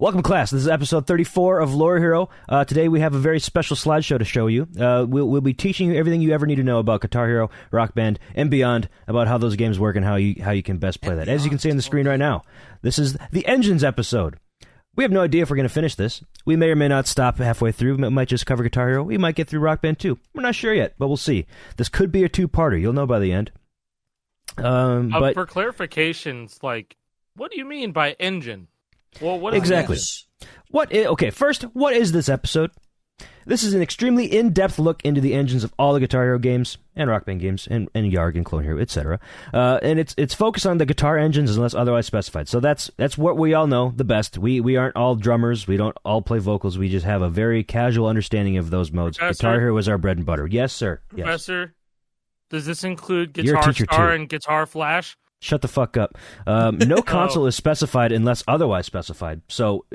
Welcome, class. This is episode 34 of Lore Hero. Today we have a very special slideshow to show you. We'll be teaching you everything you ever need to know about Guitar Hero, Rock Band, and beyond, about how those games work and how you can best play that. As you can see on the screen right now, this is the Engines episode. We have no idea if we're going to finish this. We may or may not stop halfway through. We might just cover Guitar Hero. We might get through Rock Band too. We're not sure yet, but we'll see. This could be a two-parter. You'll know by the end. But for clarifications, like, what do you mean by engine? Well, what exactly? Okay, first, what is this episode? This is an extremely in-depth look into the engines of all the Guitar Hero games and Rock Band games and Yarg and Clone Hero, etc. And it's focused on the guitar engines unless otherwise specified. So that's what we all know the best. We aren't all drummers. We don't all play vocals. We just have a very casual understanding of those modes. Professor, Guitar Hero is our bread and butter. Yes, sir. Yes. Professor, does this include You're a Guitar teacher, Star too. and Guitar Flash? Shut the fuck up. No console is specified unless otherwise specified. So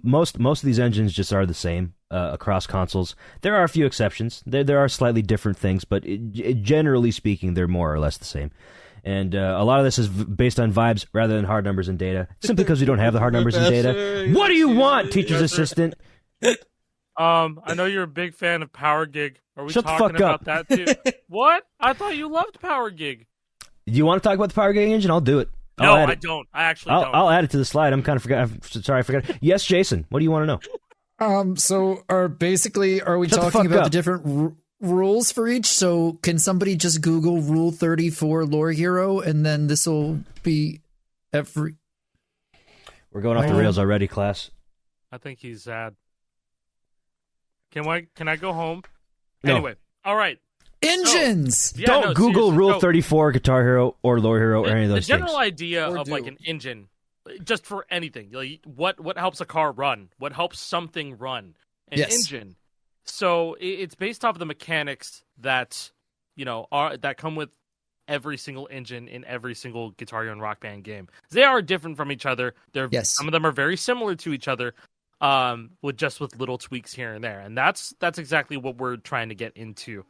most of these engines just are the same across consoles. There are a few exceptions. There are slightly different things, but generally speaking, they're more or less the same. And a lot of this is based on vibes rather than hard numbers and data, simply because we don't have the hard numbers and data. What do you want, teacher's assistant? I know you're a big fan of Power Gig. Are we Shut the talking fuck about up. that too? What? I thought you loved Power Gig. Do you want to talk about the Power Gig engine? I'll do it. No, I don't. I actually don't. I'll add it to the slide. I'm sorry, I forgot. Yes, Jason. What do you want to know? So are we talking about the different rules for each? So can somebody just Google Rule 34 Lore Hero, and then this will be every... We're going off the rails already, class. I think he's sad. Can I go home? No. Anyway, all right. Engines! So, yeah, Don't no, Google seriously, Rule no. 34 Guitar Hero or Lore Hero or any of those The general things. idea of like an engine, just for anything, like what helps a car run, what helps something run, an engine. So it's based off of the mechanics that that come with every single engine in every single Guitar Hero and Rock Band game. They are different from each other. Some of them are very similar to each other, with little tweaks here and there, and that's exactly what we're trying to get into.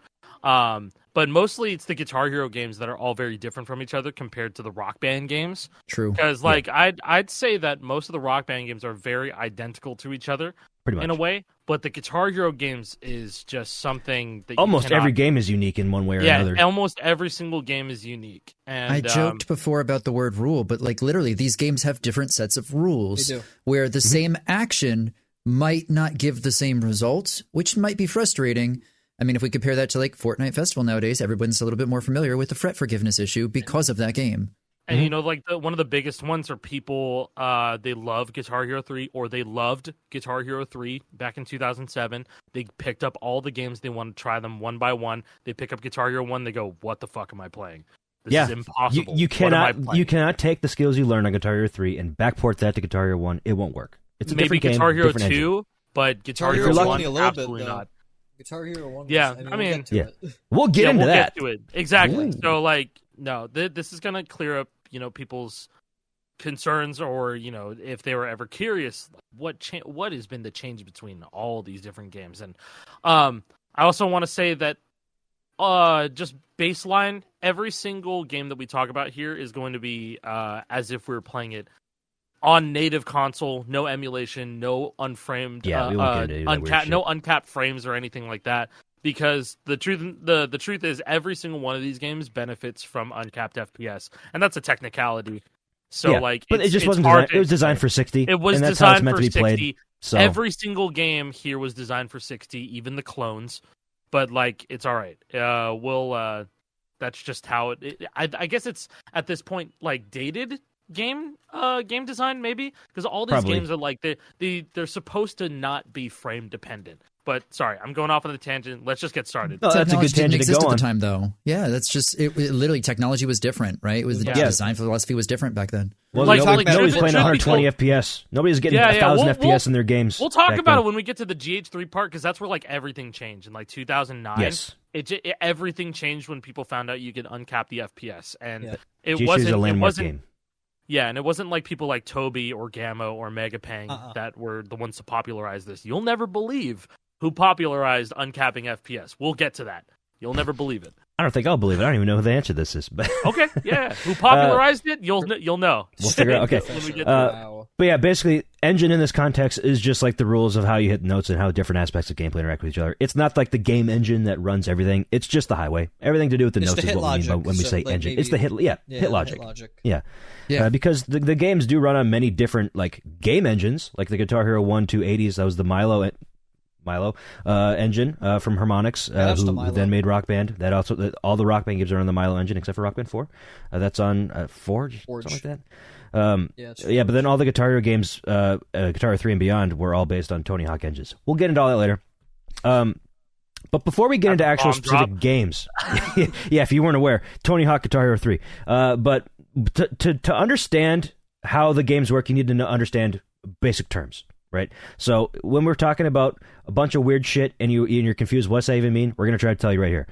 But mostly it's the Guitar Hero games that are all very different from each other compared to the Rock Band games. True. Because I'd say that most of the Rock Band games are very identical to each other in a way, but the Guitar Hero games is just something that almost every game is unique in one way or another. Yeah, almost every single game is unique. And I joked before about the word rule, but like literally these games have different sets of rules where the same action might not give the same results, which might be frustrating. I mean, if we compare that to like Fortnite Festival nowadays, everyone's a little bit more familiar with the fret forgiveness issue because of that game. And one of the biggest ones are people, they love Guitar Hero 3, or they loved Guitar Hero 3 back in 2007. They picked up all the games, they want to try them one by one. They pick up Guitar Hero 1, they go, what the fuck am I playing? This is impossible. You cannot take the skills you learned on Guitar Hero 3 and backport that to Guitar Hero 1. It won't work. It's a maybe different Guitar game, Hero different 2, engine. but Guitar Hero Hero 1 absolutely not. Guitar Hero 1 We'll get into that. Get to it. Exactly. Ooh. So, no, this is going to clear up, people's concerns, or, if they were ever curious, what has been the change between all these different games. And I also want to say that just baseline, every single game that we talk about here is going to be as if we were playing it on native console, no emulation, no unframed, no uncapped frames or anything like that. Because the truth is, every single one of these games benefits from uncapped FPS, and that's a technicality. So but it just wasn't designed. It was designed for 60. It was and that's designed how it's meant for to be 60. played. So. Every single game here was designed for 60, even the clones. But it's all right. That's just how it. I guess it's at this point dated game design, maybe, because all these games are they're supposed to not be frame dependent. But sorry, I'm going off on the tangent. Let's just get started. Oh, that's a good tangent to go on. At the time, though. Yeah, that's just it. Literally, technology was different, right? It was the design philosophy was different back then. Well, nobody's playing 120 FPS. Nobody's getting 1,000 FPS in their games. We'll talk about it when we get to the GH3 part, because that's where everything changed in 2009. Yes, everything changed when people found out you could uncap the FPS, and it wasn't a landmark game. Yeah, and it wasn't like people like Toby or Gamma or Megapang that were the ones to popularize this. You'll never believe who popularized uncapping FPS. We'll get to that. You'll never believe it. I don't think I'll believe it. I don't even know who the answer to this is. But okay, yeah. Who popularized it? You'll know. We'll figure it out. Okay. But yeah, basically, engine in this context is just like the rules of how you hit notes and how different aspects of gameplay interact with each other. It's not like the game engine that runs everything. It's just the highway. Everything to do with the notes is what we mean when we say engine. Maybe, it's the hit logic. Hit logic. Yeah. Because the games do run on many different like game engines, like the Guitar Hero 1, 2, 80s. That was the Milo engine from Harmonix, who then made Rock Band. That also all the Rock Band games are on the Milo engine except for Rock Band 4. That's on Forge, something like that. But then all the Guitar Hero games, Guitar Hero 3 and beyond, were all based on Tony Hawk engines. We'll get into all that later. But before we get into actual specific games, if you weren't aware, Tony Hawk Guitar Hero 3. But to understand how the games work, you need to understand basic terms, right? So when we're talking about a bunch of weird shit and you're confused, what's that even mean? We're going to try to tell you right here.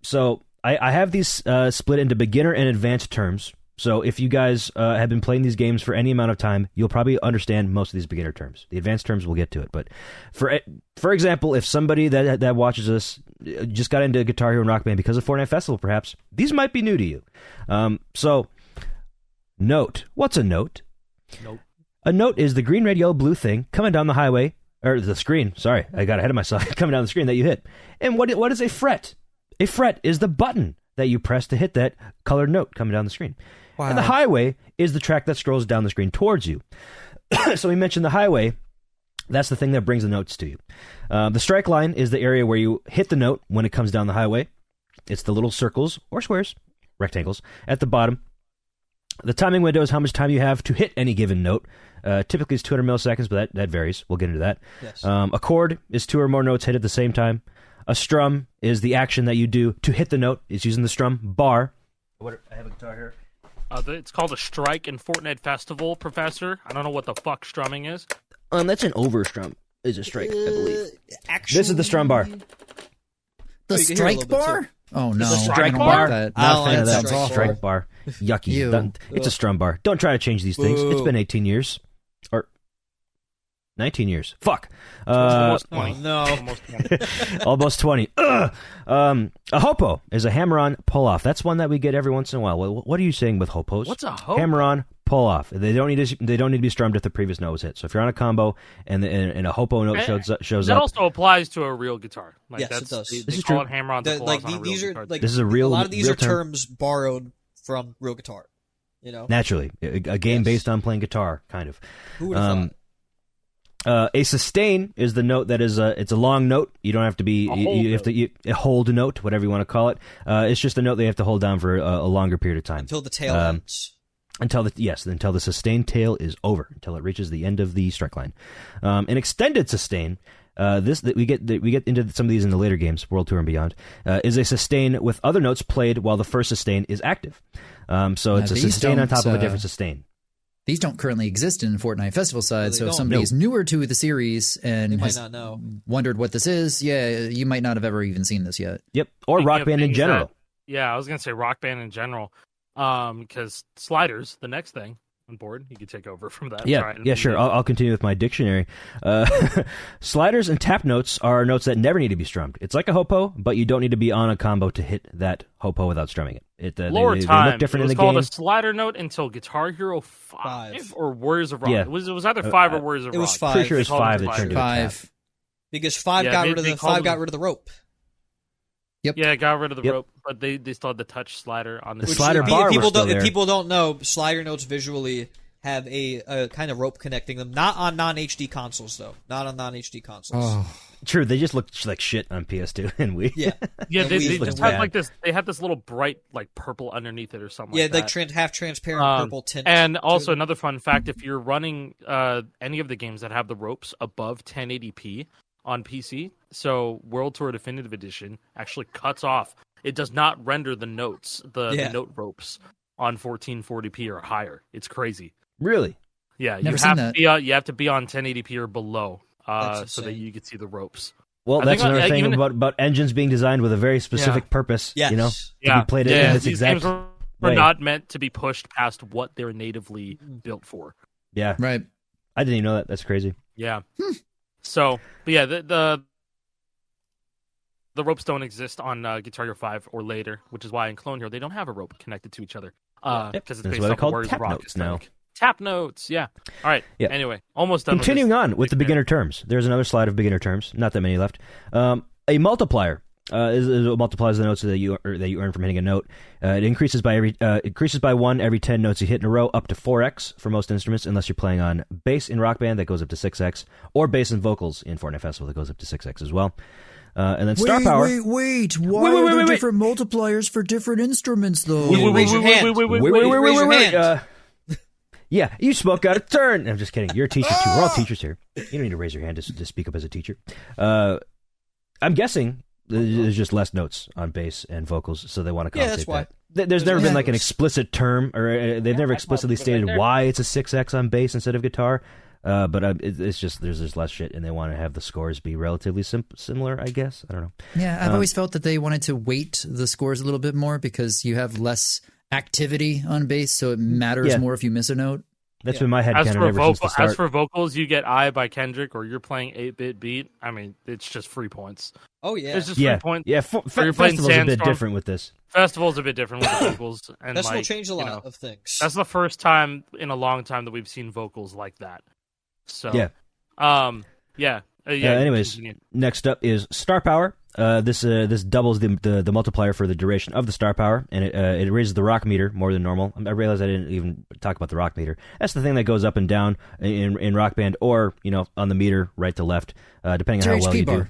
So I have these split into beginner and advanced terms. So if you guys have been playing these games for any amount of time, you'll probably understand most of these beginner terms. The advanced terms, we'll get to it. But for example, if somebody that watches us just got into Guitar Hero and Rock Band because of Fortnite Festival, perhaps, these might be new to you. So, note. What's a note? Nope. A note is the green, red, yellow, blue thing coming down the highway, or the screen. Sorry, I got ahead of myself. Coming down the screen that you hit. And what is a fret? A fret is the button that you press to hit that colored note coming down the screen. Wow. And the highway is the track that scrolls down the screen towards you. So we mentioned the highway. That's the thing that brings the notes to you. The strike line is the area where you hit the note when it comes down the highway. It's the little circles or squares, rectangles, at the bottom. The timing window is how much time you have to hit any given note. Typically it's 200 milliseconds, but that varies. We'll get into that. Yes. A chord is 2 or more notes hit at the same time. A strum is the action that you do to hit the note. It's using the strum bar. I have a guitar here. It's called a strike in Fortnite Festival, Professor. I don't know what the fuck strumming is. That's an overstrum. Is a strike, I believe. Actually, This is the strum bar. The strike bar? Oh no! The strike I don't bar? like that. I don't Not a fan like of that. the strike Strike bar. Yucky. Ew. It's a strum bar. Don't try to change these things. It's been 18 years. Or 19 years. Fuck. Almost 20. Oh, no. Almost 20. Almost 20. Ugh. A hopo is a hammer-on pull-off. That's one that we get every once in a while. What are you saying with hopos? What's a hopo? Hammer-on pull-off. They don't need to be strummed if the previous note was hit. So if you're on a combo and a hopo note shows that up, also applies to a real guitar. Like Yes, that's, it does. They This is call true. it hammer on to pull Like off on a these real are guitar. like This is a real- lot of these real are term. terms borrowed from real guitar. You know, naturally, a game Yes. based on playing guitar, kind of. who would have thought? A sustain is the note that is it's a long note. You don't have to be you have to a hold note, whatever you want to call it. It's just a note they have to hold down for a longer period of time Until the tail ends. until the sustained tail is over, until it reaches the end of the strike line. An extended sustain. We get into some of these in the later games, World Tour and beyond. Is a sustain with other notes played while the first sustain is active. So it's a sustain on top of a different sustain. These don't currently exist in Fortnite Festival side, they so if don't. somebody is newer to the series and They might has not know. wondered what this is, you might not have ever even seen this yet. Yep, or Speaking Rock of Band in things general. I was gonna say Rock Band in general. Because sliders, the next thing on board, you could take over from that. Yeah, sure. I'll continue with my dictionary. Sliders and tap notes are notes that never need to be strummed. It's like a hopo, but you don't need to be on a combo to hit that hopo without strumming it. They Lower look time. different It was in the called game. a slider note until Guitar Hero 5 or Warriors of Rock. Yeah. It was either 5 or Warriors of it Rock. was 5. Pretty sure it's They called 5 it that turned to a tap. 5. Because 5 Yeah, got they- rid of they the called 5 got them- rid of the rope. Yeah, it got rid of the Yep. rope, but they still had the touch slider on the The slider bar was still there. If people don't know, slider notes visually have a kind of rope connecting them. Not on non-HD consoles though. Not on non-HD consoles. Oh, True, they just look like shit on PS2 and Wii. Yeah. Yeah, And they Wii just looks had bad. like this. They had this little bright like purple underneath it or something. Yeah, like like that. half transparent purple tint. And also to it. another fun fact: if you're running any of the games that have the ropes above 1080p on PC, so World Tour Definitive Edition actually cuts off. It does not render the notes, the note ropes on 1440p or higher. It's crazy. Really? Yeah, Never you seen have that. to be you have to be on 1080p or below, That's so that insane. you can see the ropes. Well, I that's think, another thing even- about engines being designed with a very specific purpose. Yes. You know, Yeah, to be played in its these exact games were way. not meant to be pushed past what they're natively built for. Yeah, right. I didn't even know that. That's crazy. Yeah. So, but yeah, the ropes don't exist on Guitar Hero 5 or later, which is why in Clone Hero they don't have a rope connected to each other. Because it's That's based why they're off called Warriors tap of Rock notes now. aesthetic. Tap notes, yeah. All right. Yeah. Anyway, almost done. Continuing with on with the beginner terms. There's another slide of beginner terms. Not that many left. A multiplier is multiplies the notes that you earn from hitting a note. It increases by 1 every 10 notes you hit in a row, up to 4x for most instruments, unless you're playing on bass in Rock Band, that goes up to 6x, or bass and vocals in Fortnite Festival, that goes up to 6x as well. And then Star Power. Wait! Why are there different multipliers for different instruments, though? Raise your hand. Raise your hand. Yeah, you spoke out of turn. I'm just kidding. You're a teacher too. We're all teachers here. You don't need to raise your hand to speak up as a teacher. I'm guessing there's just less notes on bass and vocals, so they want to compensate that. There's never been like an explicit term, or they've never explicitly stated why it's a 6x on bass instead of guitar. But it's just there's just less shit, and they want to have the scores be relatively similar, I guess. I don't know. Yeah, I've always felt that they wanted to weight the scores a little bit more because you have less activity on bass, so it matters more if you miss a note. That's been my headcanon ever since the start. As for vocals, you get "I" by Kendrick, or you're playing 8-Bit Beat. I mean, it's just free points. Oh yeah, it's just 3 points. Yeah, Festival's a bit different with this. Festival's a bit different with the vocals, and Festival changed a lot of things. That's the first time in a long time that we've seen vocals like that. So anyways, next up is Star Power. This doubles the multiplier for the duration of the Star Power, and it raises the rock meter more than normal. I realized I didn't even talk about the rock meter. That's the thing that goes up and down in Rock Band, or on the meter right to left, depending on how well you do.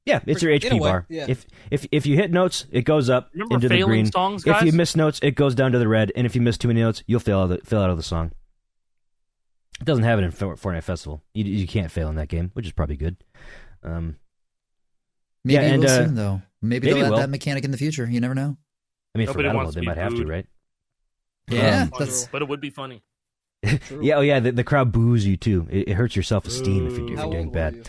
Yeah, it's your HP bar. Yeah. If you hit notes, it goes up into the green. Songs, guys? If you miss notes, it goes down to the red. And if you miss too many notes, you'll fail out of the song. It doesn't have it in Fortnite Festival. You can't fail in that game, which is probably good. Maybe we'll soon, though. Maybe they'll add that mechanic in the future. You never know. I mean, for Battle they might have to, right? Yeah, but it would be funny. Yeah, the crowd boos you too. It hurts your self-esteem if you're doing bad.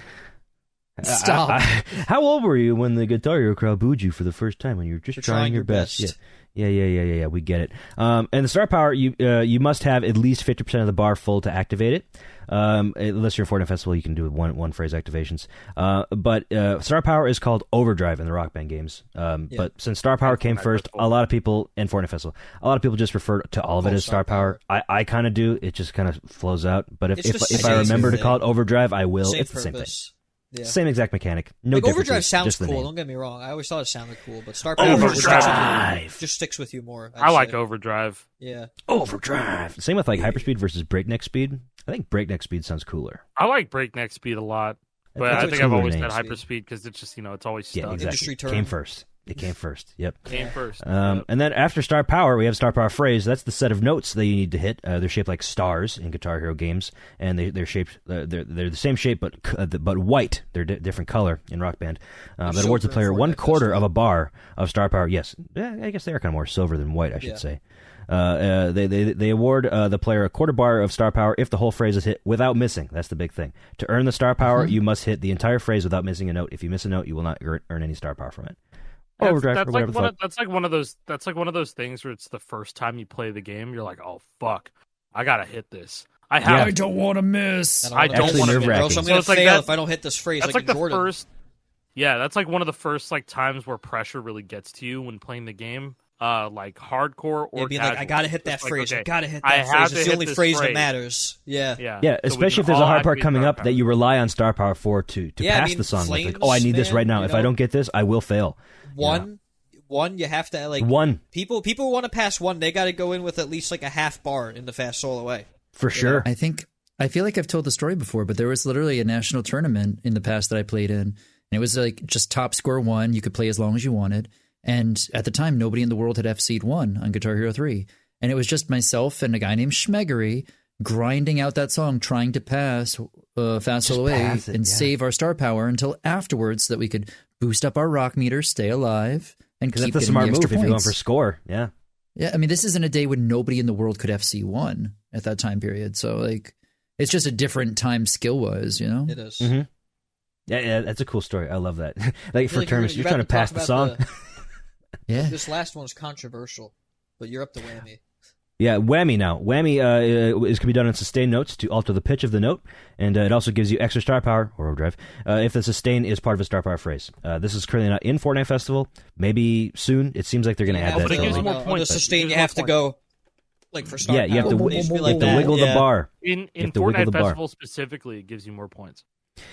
Stop. How old were you when the Guitar Hero crowd booed you for the first time, when you were just trying your best? Yeah, we get it. And the Star Power, you must have at least 50% of the bar full to activate it. Unless you're in Fortnite Festival, you can do one phrase activations. But Star Power is called Overdrive in the Rock Band games. But since Star Power came first, a lot of people in Fortnite Festival, a lot of people just refer to all of it as Star Power. I kind of do. It just kind of flows out. But if I remember to call it Overdrive, I will. It's the same thing. Yeah. Same exact mechanic. No Overdrive sounds cool. Don't get me wrong. I always thought it sounded cool, but Star Power just sticks with you more. I like Overdrive. Yeah, Overdrive. Same with like Hyperspeed versus Breakneck Speed. I think Breakneck Speed sounds cooler. I like Breakneck Speed a lot, but I think I've always had Hyperspeed because it's just it's always stuck. Yeah, exactly. Industry term. It came first. Yep. Came first. And then after Star Power, we have Star Power Phrase. That's the set of notes that you need to hit. They're shaped like stars in Guitar Hero games, and they're shaped. They're the same shape, but white. They're different color in Rock Band. That awards the player 1/4 of a bar of Star Power. Yes, I guess they are kind of more silver than white, I should say. They award the player a 1/4 bar of Star Power if the whole phrase is hit without missing. That's the big thing. To earn the Star Power, you must hit the entire phrase without missing a note. If you miss a note, you will not earn any Star Power from it. That's like one of those things where it's the first time you play the game, you're like, oh fuck, I gotta hit this. I don't want to miss. I don't want to miss. I'm gonna fail if I don't hit this phrase. That's like the Jordan. First. Yeah, that's like one of the first times where pressure really gets to you when playing the game. Like hardcore or being casual. I gotta hit that phrase. Okay, I gotta hit that phrase. It's the only phrase that matters. Yeah. Especially if there's a hard part coming up that you rely on Star Power for to pass the song. Flames, like, I need this right now. If I don't get this, I will fail. One, you have to one. People who want to pass one, they got to go in with at least like a half bar in the fast solo way. For sure. I feel like I've told the story before, but there was literally a national tournament in the past that I played in, and it was like just top score 1. You could play as long as you wanted. And at the time, nobody in the world had FC'd 1 on Guitar Hero 3. And it was just myself and a guy named Schmeggery grinding out that song, trying to pass Fast Solo A and save our Star Power until afterwards so that we could boost up our rock meter, stay alive, and keep getting the extra points. That's a smart move if you're going for score, yeah. Yeah, I mean, this isn't a day when nobody in the world could FC 1 at that time period. So, it's just a different time skill-wise, you know? It is. Mm-hmm. Yeah, that's a cool story. I love that. For tournaments, you're trying to pass the song. Yeah. This last one's controversial, but you're up to whammy. Yeah, whammy now. Whammy can be done on sustained notes to alter the pitch of the note, and it also gives you extra Star Power, or Overdrive, if the sustain is part of a Star Power phrase. This is currently not in Fortnite Festival. Maybe soon. It seems like they're going to add that. But it gives more points. On the sustain, you have to go Like for star Yeah, you have power. to, It used to be you like have to that. wiggle the Yeah. bar. In have to wiggle Fortnite the bar. Festival specifically, it gives you more points.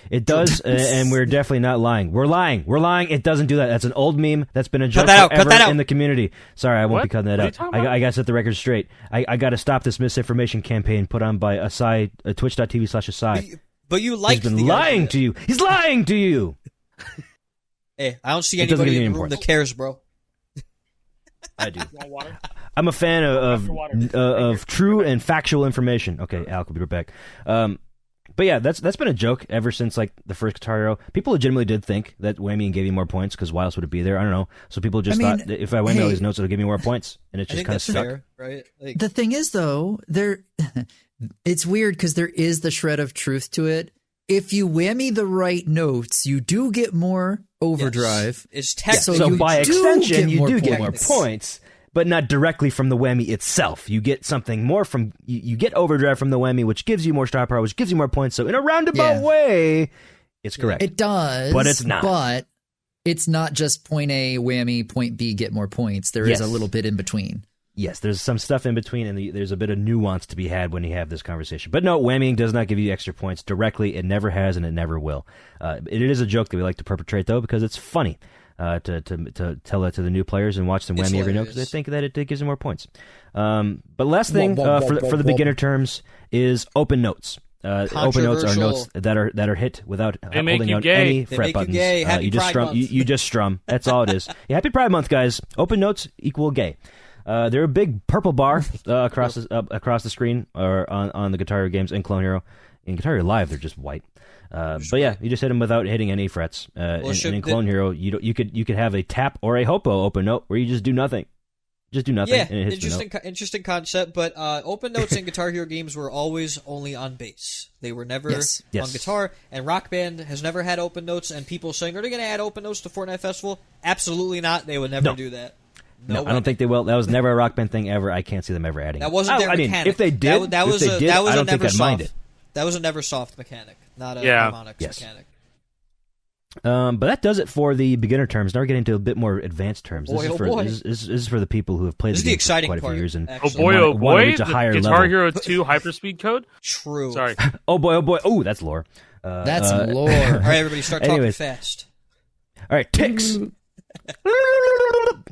It does, and we're definitely not lying. We're lying. It doesn't do that. That's an old meme that's been a joke that out. Cut forever that out. in the community. Sorry, I won't What? be cutting that What are you out. talking about? I got to set the record straight. I got to stop this misinformation campaign put on by Asai, twitch.tv/Asai. But you He's liked been the lying idea. to you. He's lying to you. Hey, I don't see It doesn't anybody give you in any the room points. that cares, bro. I do. Want water? I'm a fan After water. of true and factual information. Okay, Al, will be right back. But yeah, that's been a joke ever since like the first Guitar Hero. People legitimately did think that whammy gave you more points because why else would it be there? I don't know. So people just thought that if I whammy all these notes, it'll give me more points, and it I just think kind of that's stuck. fair, right? Like, The thing is, though, it's weird because there is the shred of truth to it. If you whammy the right notes, you do get more overdrive. it's tech. So So you by do extension, get you more do get more points. points, but not directly from the whammy itself. You get something more from you get overdrive from the whammy, which gives you more star power, which gives you more points. So in a roundabout Yeah. way, it's correct. It does, But it's not. But it's not just point A whammy, point B get more points. There is Yes. a little bit in between. Yes, there's some stuff in between, and there's a bit of nuance to be had when you have this conversation. But no, whammying does not give you extra points directly. It never has, and it never will. It is a joke that we like to perpetrate, though, because it's funny to tell that to the new players and watch them It's whammy every note hilarious. because they think that it gives them more points. But last thing for the beginner terms is open notes. Open notes are notes that are hit without They make holding you out gay. any They fret make you buttons. gay. Happy You just Pride strum. Month. You just strum. That's all it is. Yeah, Happy Pride Month, guys. Open notes equal gay. They're a big purple bar across the screen or on the Guitar Hero games in Clone Hero. In Guitar Hero Live, they're just white. But yeah, you just hit them without hitting any frets. In Clone Hero, you could have a tap or a hopo open note where you just do nothing. Just do nothing. yeah, and it hits the note. interesting concept. But open notes in Guitar Hero games were always only on bass. They were never Yes. Yes. on guitar. And Rock Band has never had open notes. And people saying, are they going to add open notes to Fortnite Festival? Absolutely not. They would never No. do that. No, way. I don't think they will. That was never a Rock Band thing ever. I can't see them ever adding. That wasn't their I mean, mechanic. if they did, that was a I don't think never I'd mind soft. it. That was a never soft mechanic, not a Yeah. harmonics Yes. mechanic. But that does it for the beginner terms. Now we're getting into a bit more advanced terms. Boy, this, is oh for, boy. this is for the people who have played This is the the game exciting for quite a part, few years and actually. Oh want boy, to reach a the higher Guitar level. Hero 2 hyperspeed code. True. Sorry. Oh boy. Oh, that's lore. That's lore. All right, everybody, start talking Anyways. fast. All right, ticks.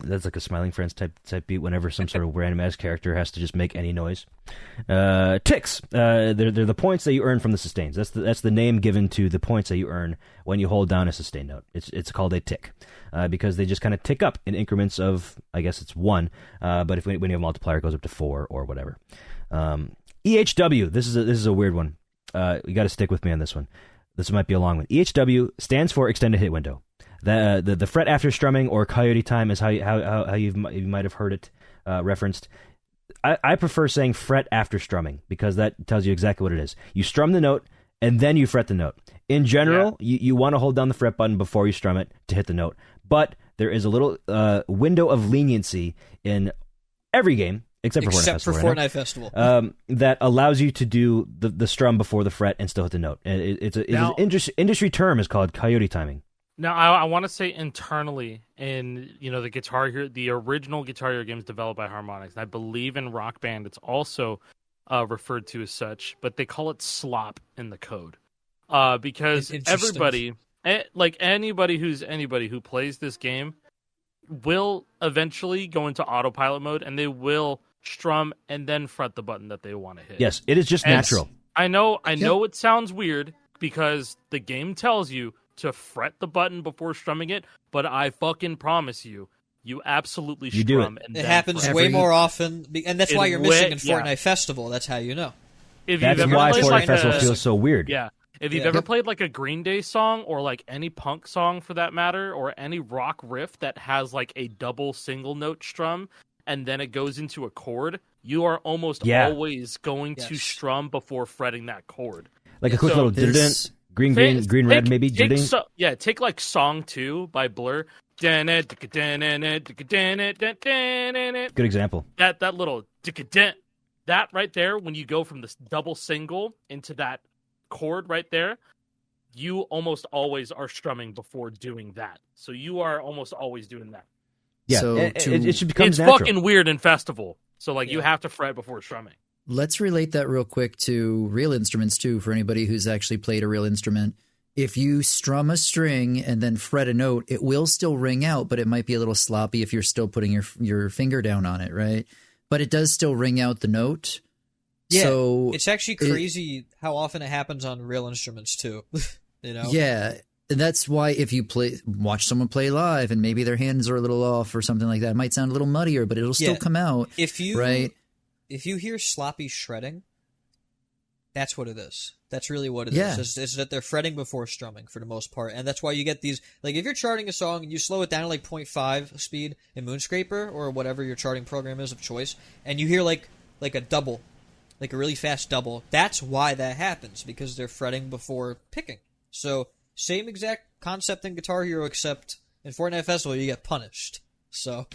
That's like a Smiling Friends type beat whenever some sort of random ass character has to just make any noise. Ticks. They're the points that you earn from the sustains. That's the name given to the points that you earn when you hold down a sustain note. It's called a tick because they just kind of tick up in increments of, I guess it's 1, but when you have a multiplier, it goes up to 4 or whatever. EHW. This is a weird one. You got to stick with me on this one. This might be a long one. EHW stands for extended hit window. The fret after strumming or coyote time is how you might have heard it referenced. I prefer saying fret after strumming because that tells you exactly what it is. You strum the note and then you fret the note. In general, you want to hold down the fret button before you strum it to hit the note. But there is a little window of leniency in every game except for Fortnite Festival. That allows you to do the strum before the fret and still hit the note. It's an industry term is called coyote timing. Now, I want to say internally in the Guitar Hero, the original Guitar Hero games developed by Harmonix, and I believe in Rock Band it's also referred to as such, but they call it slop in the code because everybody, anybody who plays this game will eventually go into autopilot mode, and they will strum and then fret the button that they want to hit. Yes, it is just natural. I know it sounds weird because the game tells you to fret the button before strumming it, but I fucking promise you absolutely You do strum. it. And It then happens fret. way more often, and that's why you're missing in Fortnite yeah. Festival. That's how you know. If That's you've ever why played Fortnite like Festival a, feels so weird. yeah, if you've Yeah. ever played like a Green Day song or like any punk song for that matter, or any rock riff that has like a double single note strum and then it goes into a chord, you are almost always going to strum before fretting that chord. Like a quick little this- green, red, maybe. Take like Song 2 by Blur. Good example. That little that right there, when you go from this double single into that chord right there, you almost always are strumming before doing that. So you are almost always doing that. Yeah, So it should become It's natural. fucking weird in Festival. So like you have to fret before strumming. Let's relate that real quick to real instruments too, for anybody who's actually played a real instrument. If you strum a string and then fret a note, it will still ring out, but it might be a little sloppy if you're still putting your finger down on it, right? But it does still ring out the note. Yeah, so it's actually crazy how often it happens on real instruments too. You know? Yeah, and that's why if you watch someone play live and maybe their hands are a little off or something like that, it might sound a little muddier, but it'll still come out. If you hear sloppy shredding, that's what it is. That's really what it is. Is that they're fretting before strumming for the most part, and that's why you get these. Like if you're charting a song and you slow it down to like 0.5 speed in Moonscraper or whatever your charting program is of choice, and you hear like a double, like a really fast double, that's why that happens, because they're fretting before picking. So same exact concept in Guitar Hero, except in Fortnite Festival you get punished. So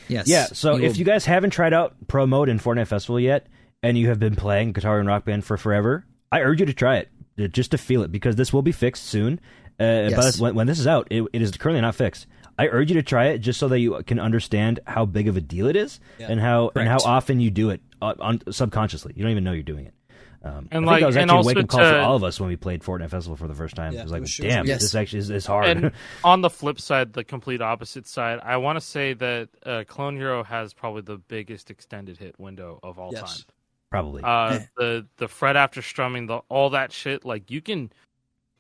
So if you guys haven't tried out Pro Mode in Fortnite Festival yet, and you have been playing Guitar Hero and Rock Band for forever, I urge you to try it, just to feel it, because this will be fixed soon. But when this is out, it is currently not fixed. I urge you to try it just so that you can understand how big of a deal it is, and how often you do it subconsciously. You don't even know you're doing it. I think that was actually a wake-up call for all of us when we played Fortnite Festival for the first time. It was like, damn, this actually is hard. And on the flip side, the complete opposite side, I want to say that Clone Hero has probably the biggest extended hit window of all time. Probably. The fret after strumming, all that shit, like you can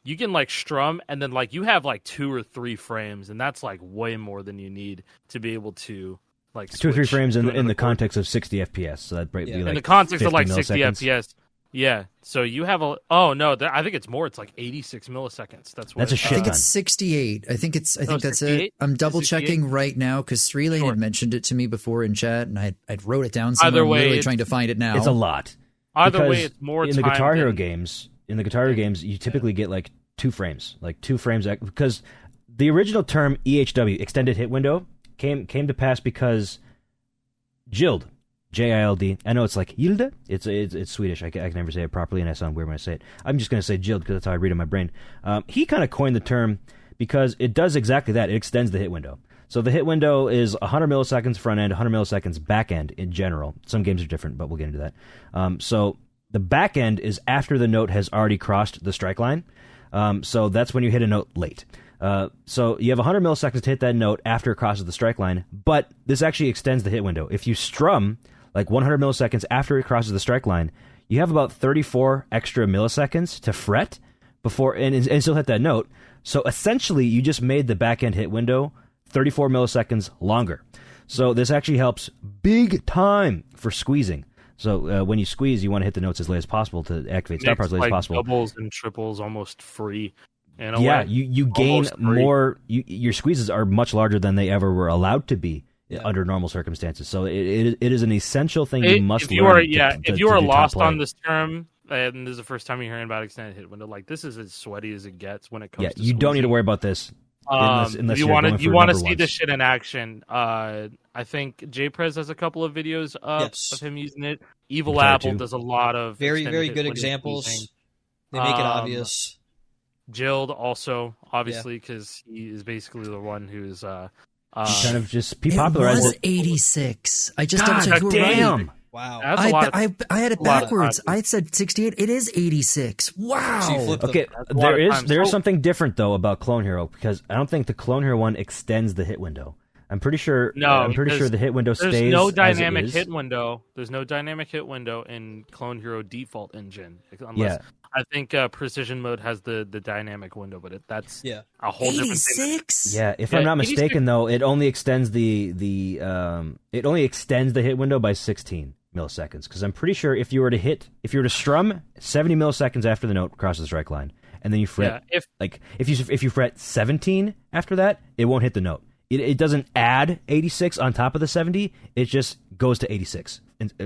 like strum and then like you have like 2 or 3 frames, and that's like way more than you need to be able to like 2 or 3 frames in the context of 60 FPS. So that'd be like in the context of like 60 milliseconds. FPS. Yeah, so you have I think it's more. It's like 86 milliseconds. That's a shit I think ton. it's 68. I think that's 68? it. I'm double checking right now because Sri Lane had mentioned it to me before in chat, and I'd wrote it down somewhere. Either way, I'm literally trying to find it now. It's a lot. Either way, it's more in time the Guitar Hero games. In the Guitar Hero games, you typically get like 2 frames, because the original term EHW, extended hit window, came to pass because Jild. J-I-L-D. I know it's like Yilde. It's Swedish. I can never say it properly, and I sound weird when I say it. I'm just going to say Jild because that's how I read it in my brain. He kind of coined the term because it does exactly that. It extends the hit window. So the hit window is 100 milliseconds front end, 100 milliseconds back end in general. Some games are different, but we'll get into that. So the back end is after the note has already crossed the strike line. So that's when you hit a note late. So you have 100 milliseconds to hit that note after it crosses the strike line, but this actually extends the hit window. If you strum like 100 milliseconds after it crosses the strike line, you have about 34 extra milliseconds to fret before and still hit that note. So essentially, you just made the back end hit window 34 milliseconds longer. So this actually helps big time for squeezing. So when you squeeze, you want to hit the notes as late as possible to activate star parts as late as possible. Doubles and triples almost free. You gain more. Your squeezes are much larger than they ever were allowed to be under normal circumstances. So it is an essential thing you must learn. If you are lost on this term, and this is the first time you're hearing about extended hit window, like this is as sweaty as it gets when it comes to you don't need to worry about this. Unless you want to see this shit in action. I think JPrez has a couple of videos up of him using it. Evil Apple does a lot of very good examples. They make it obvious. Jild also, obviously, because he is basically the one who's kind of just popularized it. 86. I just double checked. Damn. Right. Wow. I had it backwards. I said 68. It is 86. Wow. Okay, there is something different though about Clone Hero, because I don't think the Clone Hero one extends the hit window. I'm pretty sure the hit window stays. There's no dynamic hit window. There's no dynamic hit window in Clone Hero default engine, unless I think Precision Mode has the dynamic window, but that's a whole 86? different thing. Yeah, if I'm not mistaken, though, it only extends the hit window by 16 milliseconds. Because I'm pretty sure if you were to strum 70 milliseconds after the note crosses the strike line, and then you fret if you fret 17 after that, it won't hit the note. It doesn't add 86 on top of the 70. It just goes to 86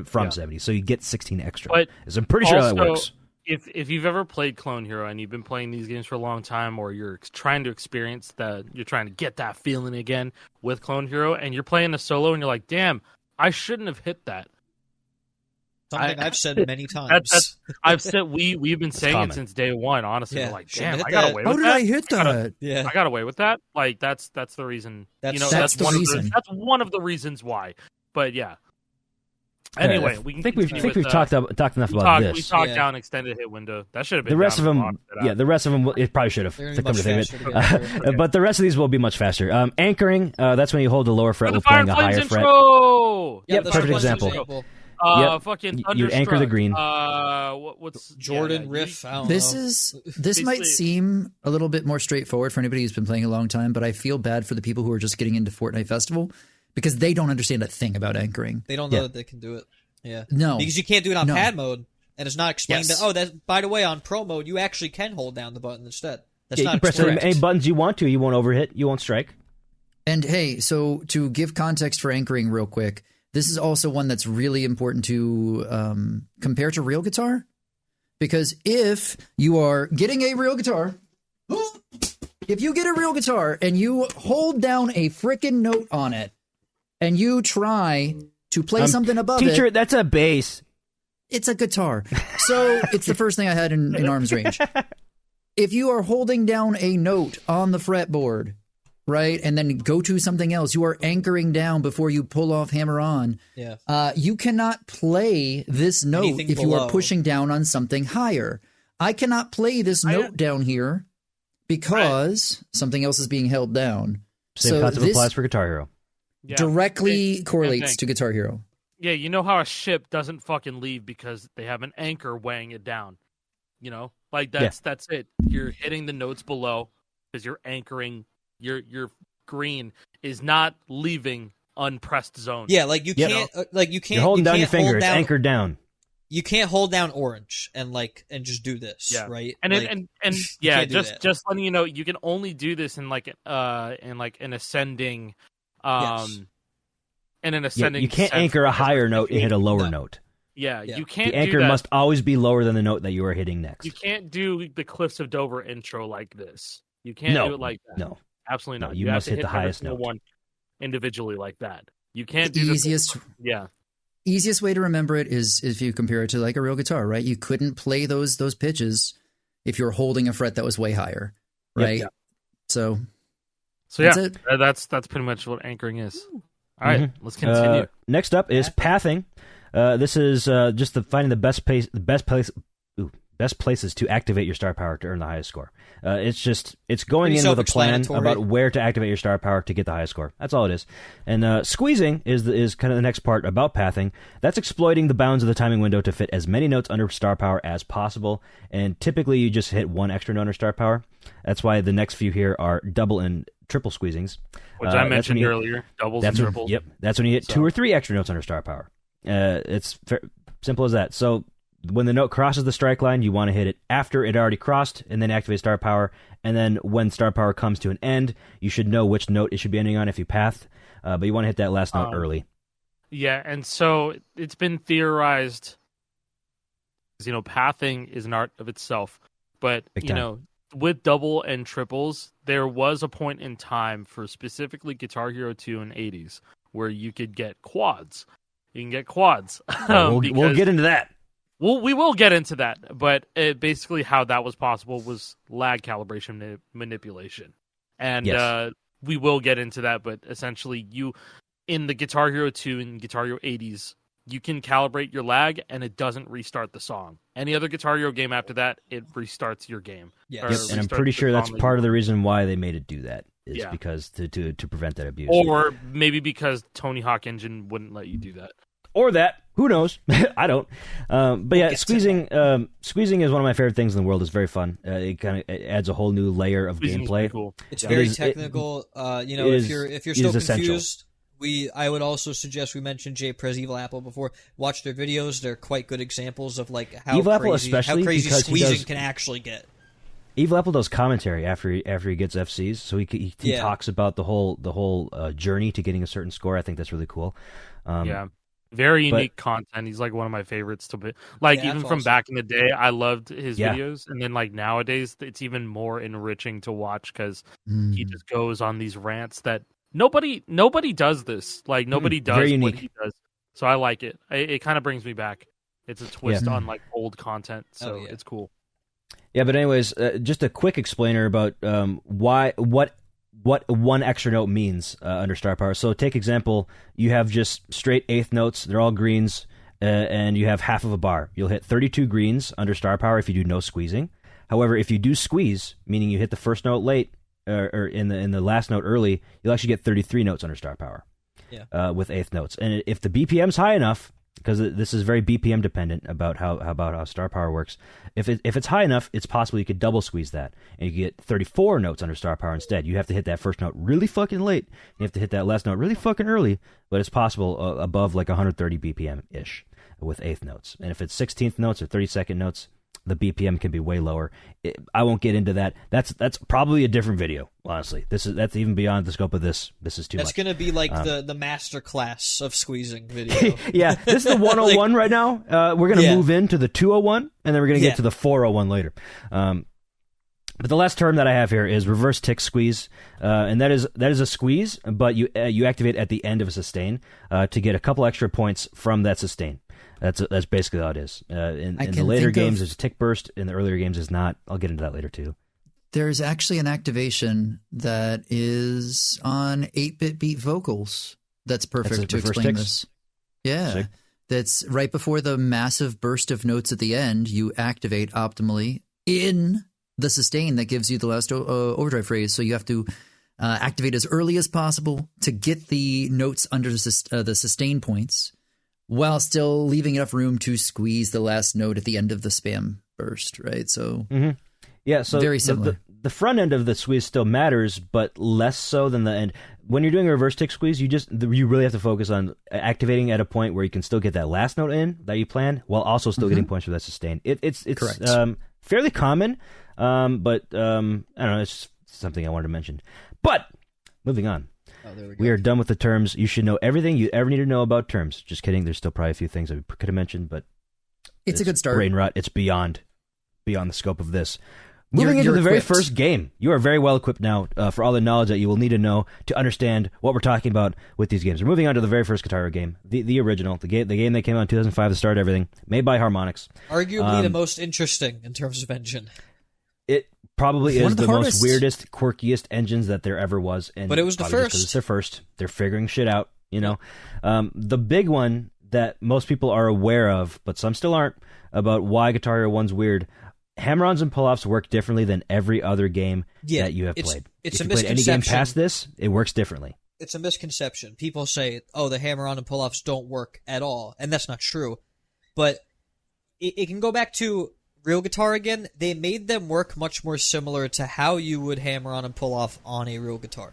from 70. So you get 16 extra. But I'm pretty sure that works. If you've ever played Clone Hero and you've been playing these games for a long time, or you're trying to experience you're trying to get that feeling again with Clone Hero, and you're playing a solo and you're like, damn, I shouldn't have hit that. Something I've said many times. We've been saying it since day one. Honestly, we're like, damn, I got away with that. How did I hit that? I got away with that. Like that's the reason. That's the reason. That's one of the reasons why. But yeah, Anyway, we can. I think we've talked enough we about this. We talked down extended hit window. That should have been the rest of down them. Yeah, the rest of them. It probably should have. To come to think of it. Okay. But the rest of these will be much faster. Anchoring. That's when you hold the lower fret while Fire playing a Flames higher fret. intro! Yep, perfect example. Fucking you anchor the green. What's Jordan riff? I don't This know. might seem a little bit more straightforward for anybody who's been playing a long time, but I feel bad for the people who are just getting into Fortnite Festival because they don't understand a thing about anchoring. They don't know that they can do it. Yeah, no, because you can't do it on pad mode, and it's not explained. Yes. That by the way, on pro mode, you actually can hold down the button instead. That's you not can press any buttons you want to. You won't overhit. You won't strike. And hey, so to give context for anchoring real quick, this is also one that's really important to compare to real guitar. Because if you are getting a real guitar, if you get a real guitar and you hold down a frickin' note on it and you try to play something above teacher, it. That's a bass. It's a guitar. So it's the first thing I had in arm's range. If you are holding down a note on the fretboard, right, and then go to something else, you are anchoring down before you pull off hammer on. Yeah. You cannot play this note Anything if you below. are pushing down on something higher. I cannot play this note down here because something else is being held down. Same concept applies for Guitar Hero. Yeah. Directly correlates to Guitar Hero. Yeah, you know how a ship doesn't fucking leave because they have an anchor weighing it down. You know, like that's it. You're hitting the notes below because you're anchoring. Your green is not leaving unpressed zone. Yeah, like you can't. You can't. You're holding down your finger. finger. It's anchored down. You can't hold down orange and just do this. Yeah. Right. And like, and can't do just that. just letting you know, you can only do this in an ascending. In an ascending. You can't sense. anchor a higher note and hit a lower note. Yeah, Yeah. you can't. The anchor do that. must always be lower than the note that you are hitting next. You can't do the Cliffs of Dover intro like this. You can't do it like that. No. Absolutely No, not. you have must to hit the every highest single note. one individually like that. You can't The do easiest. this. Yeah. Easiest way to remember it is if you compare it to like a real guitar, right? You couldn't play those pitches if you're holding a fret that was way higher, right? Yeah. So yeah, that's it. That's pretty much what anchoring is. All right, let's continue. Next up is pathing. This is just finding the best places to activate your star power to earn the highest score. It's going in with a plan about where to activate your star power to get the highest score. That's all it is. And squeezing is kind of the next part about pathing. That's exploiting the bounds of the timing window to fit as many notes under star power as possible. And typically you just hit one extra note under star power. That's why the next few here are double and triple squeezings, which I mentioned earlier. Doubles and triples. Yep, that's when you hit 2 or 3 extra notes under star power. It's simple as that. So when the note crosses the strike line, you want to hit it after it already crossed and then activate star power. And then when star power comes to an end, you should know which note it should be ending on if you path. But you want to hit that last note early. Yeah, and so it's been theorized, pathing is an art of itself. But, with double and triples, there was a point in time for specifically Guitar Hero 2 and 80s where you could get quads. You can get quads. We'll get into that. We will get into that, but basically how that was possible was lag calibration manipulation. And we will get into that, but essentially in the Guitar Hero 2 and Guitar Hero 80s, you can calibrate your lag and it doesn't restart the song. Any other Guitar Hero game after that, it restarts your game. Yeah. Yep, and I'm pretty sure that's part of the reason why they made it do that. Is because to prevent that abuse. Or maybe because Tony Hawk Engine wouldn't let you do that. Or that. Who knows? I don't. But yeah, squeezing is one of my favorite things in the world. It's very fun. It adds a whole new layer of gameplay. Cool. It's very technical. If you're still confused, I would also suggest we mentioned JPrez Evil Apple before. Watch their videos; they're quite good examples of like how Evil Apple crazy squeezing can actually get. Evil Apple does commentary after he gets FCs, so he talks about the whole journey to getting a certain score. I think that's really cool. Very unique content. He's like one of my favorites to be. Like even from back in the day, I loved his videos, and then like nowadays, it's even more enriching to watch because he just goes on these rants that nobody does this. Like nobody does what he does. So I like it. It kind of brings me back. It's a twist on like old content, so it's cool. Yeah, but anyways, just a quick explainer about what one extra note means under star power. So take example, you have just straight eighth notes, they're all greens, and you have half of a bar. You'll hit 32 greens under star power if you do no squeezing. However, if you do squeeze, meaning you hit the first note late or in the last note early, you'll actually get 33 notes under star power. Yeah. With eighth notes. And if the BPM's high enough, because this is very BPM dependent about how star power works, if it's high enough, it's possible you could double squeeze that, and you get 34 notes under star power instead. You have to hit that first note really fucking late. You have to hit that last note really fucking early, but it's possible above like 130 BPM-ish with eighth notes. And if it's 16th notes or 32nd notes, the BPM can be way lower. I won't get into that. That's probably a different video, honestly. That's even beyond the scope of this. This is too much. That's going to be like the master class of squeezing video. Yeah, this is the 101 right now. We're going to move into the 201, and then we're going to get to the 401 later. But the last term that I have here is reverse tick squeeze, and that is a squeeze, but you activate at the end of a sustain to get a couple extra points from that sustain. That's basically all it is. In the later games, there's a tick burst. In the earlier games, is not. I'll get into that later, too. There's actually an activation that is on 8-bit beat vocals that's perfect to explain this. Yeah. Sick. That's right before the massive burst of notes at the end, you activate optimally in the sustain that gives you the last overdrive phrase. So you have to activate as early as possible to get the notes under the sustain points, while still leaving enough room to squeeze the last note at the end of the spam burst, right? So, yeah, so very similar. The front end of the squeeze still matters, but less so than the end. When you're doing a reverse tick squeeze, you really have to focus on activating at a point where you can still get that last note in that you planned, while also still getting points for that sustain. It's fairly common, but I don't know. It's just something I wanted to mention. But moving on. Oh, there we go. We are done with the terms. You should know everything you ever need to know about terms. Just kidding. There's still probably a few things that we could have mentioned, but it's a good start. Brain rot. It's beyond the scope of this. Moving into the very first game, you are very well equipped now for all the knowledge that you will need to know to understand what we're talking about with these games. We're moving on to the very first Guitar Hero game, the original, the game that came out in 2005 to start everything, made by Harmonix. Arguably the most interesting in terms of engine. It probably is the hardest. most weirdest, quirkiest engines that there ever was. And but it was the first. Because it's their first. They're figuring shit out, you know. The big one that most people are aware of, but some still aren't, about why Guitar Hero 1's weird. Hammer-ons and pull-offs work differently than every other game that you have played. It's if a you played any misconception. game past this, it works differently. It's a misconception. People say, oh, the hammer-on and pull-offs don't work at all, and that's not true. But it can go back to real guitar again. They made them work much more similar to how you would hammer on and pull off on a real guitar.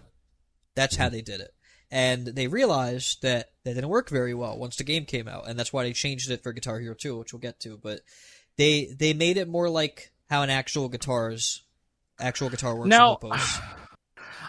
That's how they did it. And they realized that that didn't work very well once the game came out, and that's why they changed it for Guitar Hero 2, which we'll get to. But they made it more like how an actual guitar works. Now,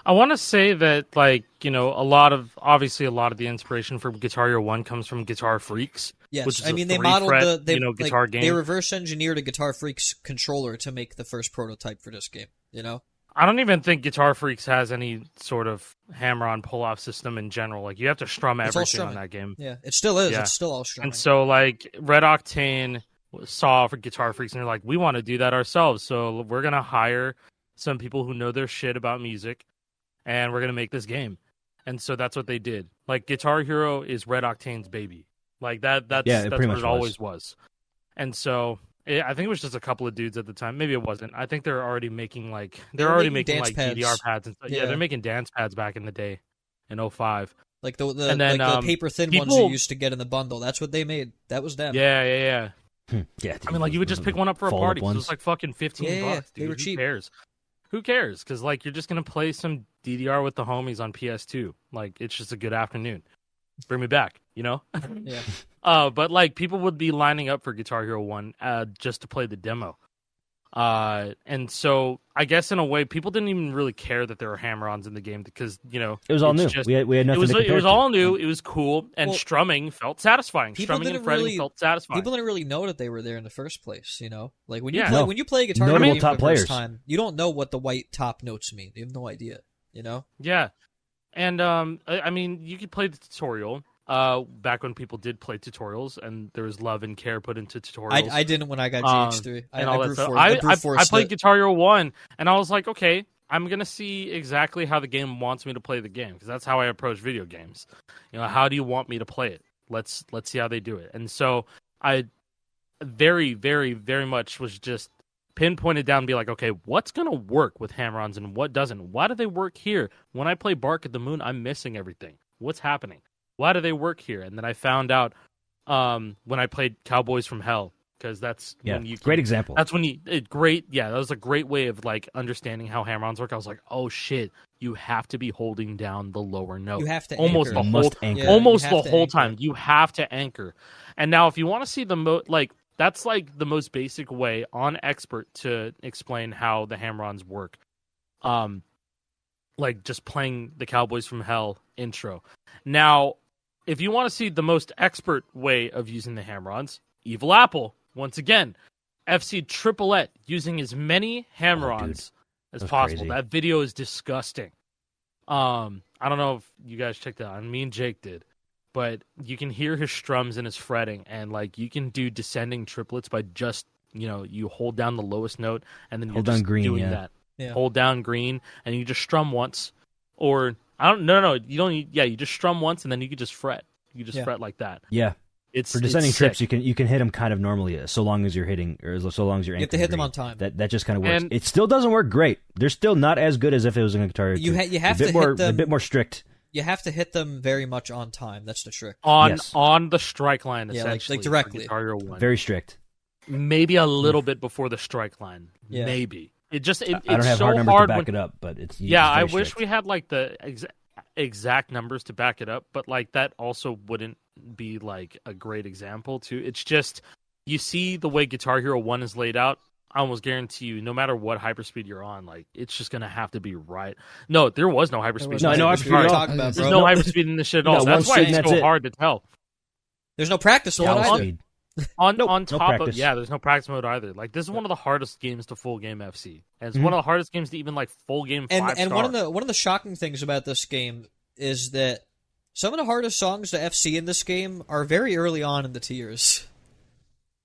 I want to say that, like, you know, a lot of the inspiration for Guitar Hero 1 comes from Guitar Freaks. Yes, which is I mean, a they modeled guitar game. They reverse engineered a Guitar Freaks controller to make the first prototype for this game, you know? I don't even think Guitar Freaks has any sort of hammer-on pull-off system in general. Like, you have to strum everything on that game. Yeah, it still is. Yeah. It's still all strumming. And so, like, Red Octane saw for Guitar Freaks, and they're like, we want to do that ourselves, so we're going to hire some people who know their shit about music, and we're going to make this game. And so that's what they did. Like, Guitar Hero is Red Octane's baby. Like, that's what it always was. And so I think it was just a couple of dudes at the time. Maybe it wasn't. I think they're already making making DDR pads and stuff. Yeah, they're making dance pads back in the day in 2005. Like the paper thin ones you used to get in the bundle. That's what they made. That was them. Yeah. Yeah, dude, I mean, like, you would just pick one up for a party. It was like fucking $15. Dude. They were cheap. Who cares? Because, like, you're just going to play some DDR with the homies on PS2. Like, it's just a good afternoon. Bring me back, you know? Yeah. But, like, people would be lining up for Guitar Hero 1 just to play the demo. And so, I guess in a way, people didn't even really care that there were hammer-ons in the game because, you know... It was all new. We had nothing to compare It was to. all new. It was cool. And strumming felt satisfying. Strumming and fretting felt satisfying. People didn't really know that they were there in the first place, you know? Like, when you play Guitar Hero for top the players. first time, you don't know what the white top notes mean. You have no idea, you know? Yeah. And, I mean, you could play the tutorial... back when people did play tutorials and there was love and care put into tutorials. I didn't when I got GH3. I played Guitar Hero 1 and I was like, okay, I'm going to see exactly how the game wants me to play the game because that's how I approach video games. You know, how do you want me to play it? let's see how they do it. And so I very, very, very much was just pinpointed down and be like, okay, what's going to work with hammer-ons and what doesn't? Why do they work here? When I play Bark at the Moon, I'm missing everything. What's happening? Why do they work here? And then I found out when I played Cowboys from Hell, because that's when you great example. That's when that was a great way of like understanding how hammer-ons work. I was like, oh shit, you have to be holding down the lower note. You have to almost anchor. the whole time. You have to anchor. And now if you want to see that's like the most basic way on Expert to explain how the hammer-ons work. Like just playing the Cowboys from Hell intro. Now, if you want to see the most expert way of using the hammer-ons, Evil Apple, once again, FC Triplet using as many hammer-ons as possible. Crazy. That video is disgusting. I don't know if you guys checked that out. Me and Jake did. But you can hear his strums and his fretting, and like you can do descending triplets by just, you hold down the lowest note and then you're just doing that. Yeah. Hold down green and you just strum once. Or you don't you just strum once and then you can just fret. You just fret like that. Yeah. For descending trips, you can hit them kind of normally, so long as you're hitting, or so long as you're. You have to hit them on time. That just kind of works. It still doesn't work great. They're still not as good as if it was in a Guitar Hero. You have to hit them a bit more strict. You have to hit them very much on time. That's the trick. On the strike line, essentially. Like directly. Guitar Hero 1. Very strict. Maybe a little bit before the strike line. Yeah. Maybe. I don't have hard numbers to back it up, but it's I strict. wish we had like the exact numbers to back it up, but like that also wouldn't be like a great example too. It's just you see the way Guitar Hero 1 is laid out. I almost guarantee you, no matter what hyperspeed you're on, like it's just gonna have to be right. No, there was no hyperspeed. No hyperspeed at all. There's no hyperspeed in this shit at all. That's why it's so hard to tell. There's no practice mode either. On top of there's no practice mode either. Like this is one of the hardest games to full game FC, and it's one of the hardest games to even like full game 5-star. And one of the shocking things about this game is that some of the hardest songs to FC in this game are very early on in the tiers.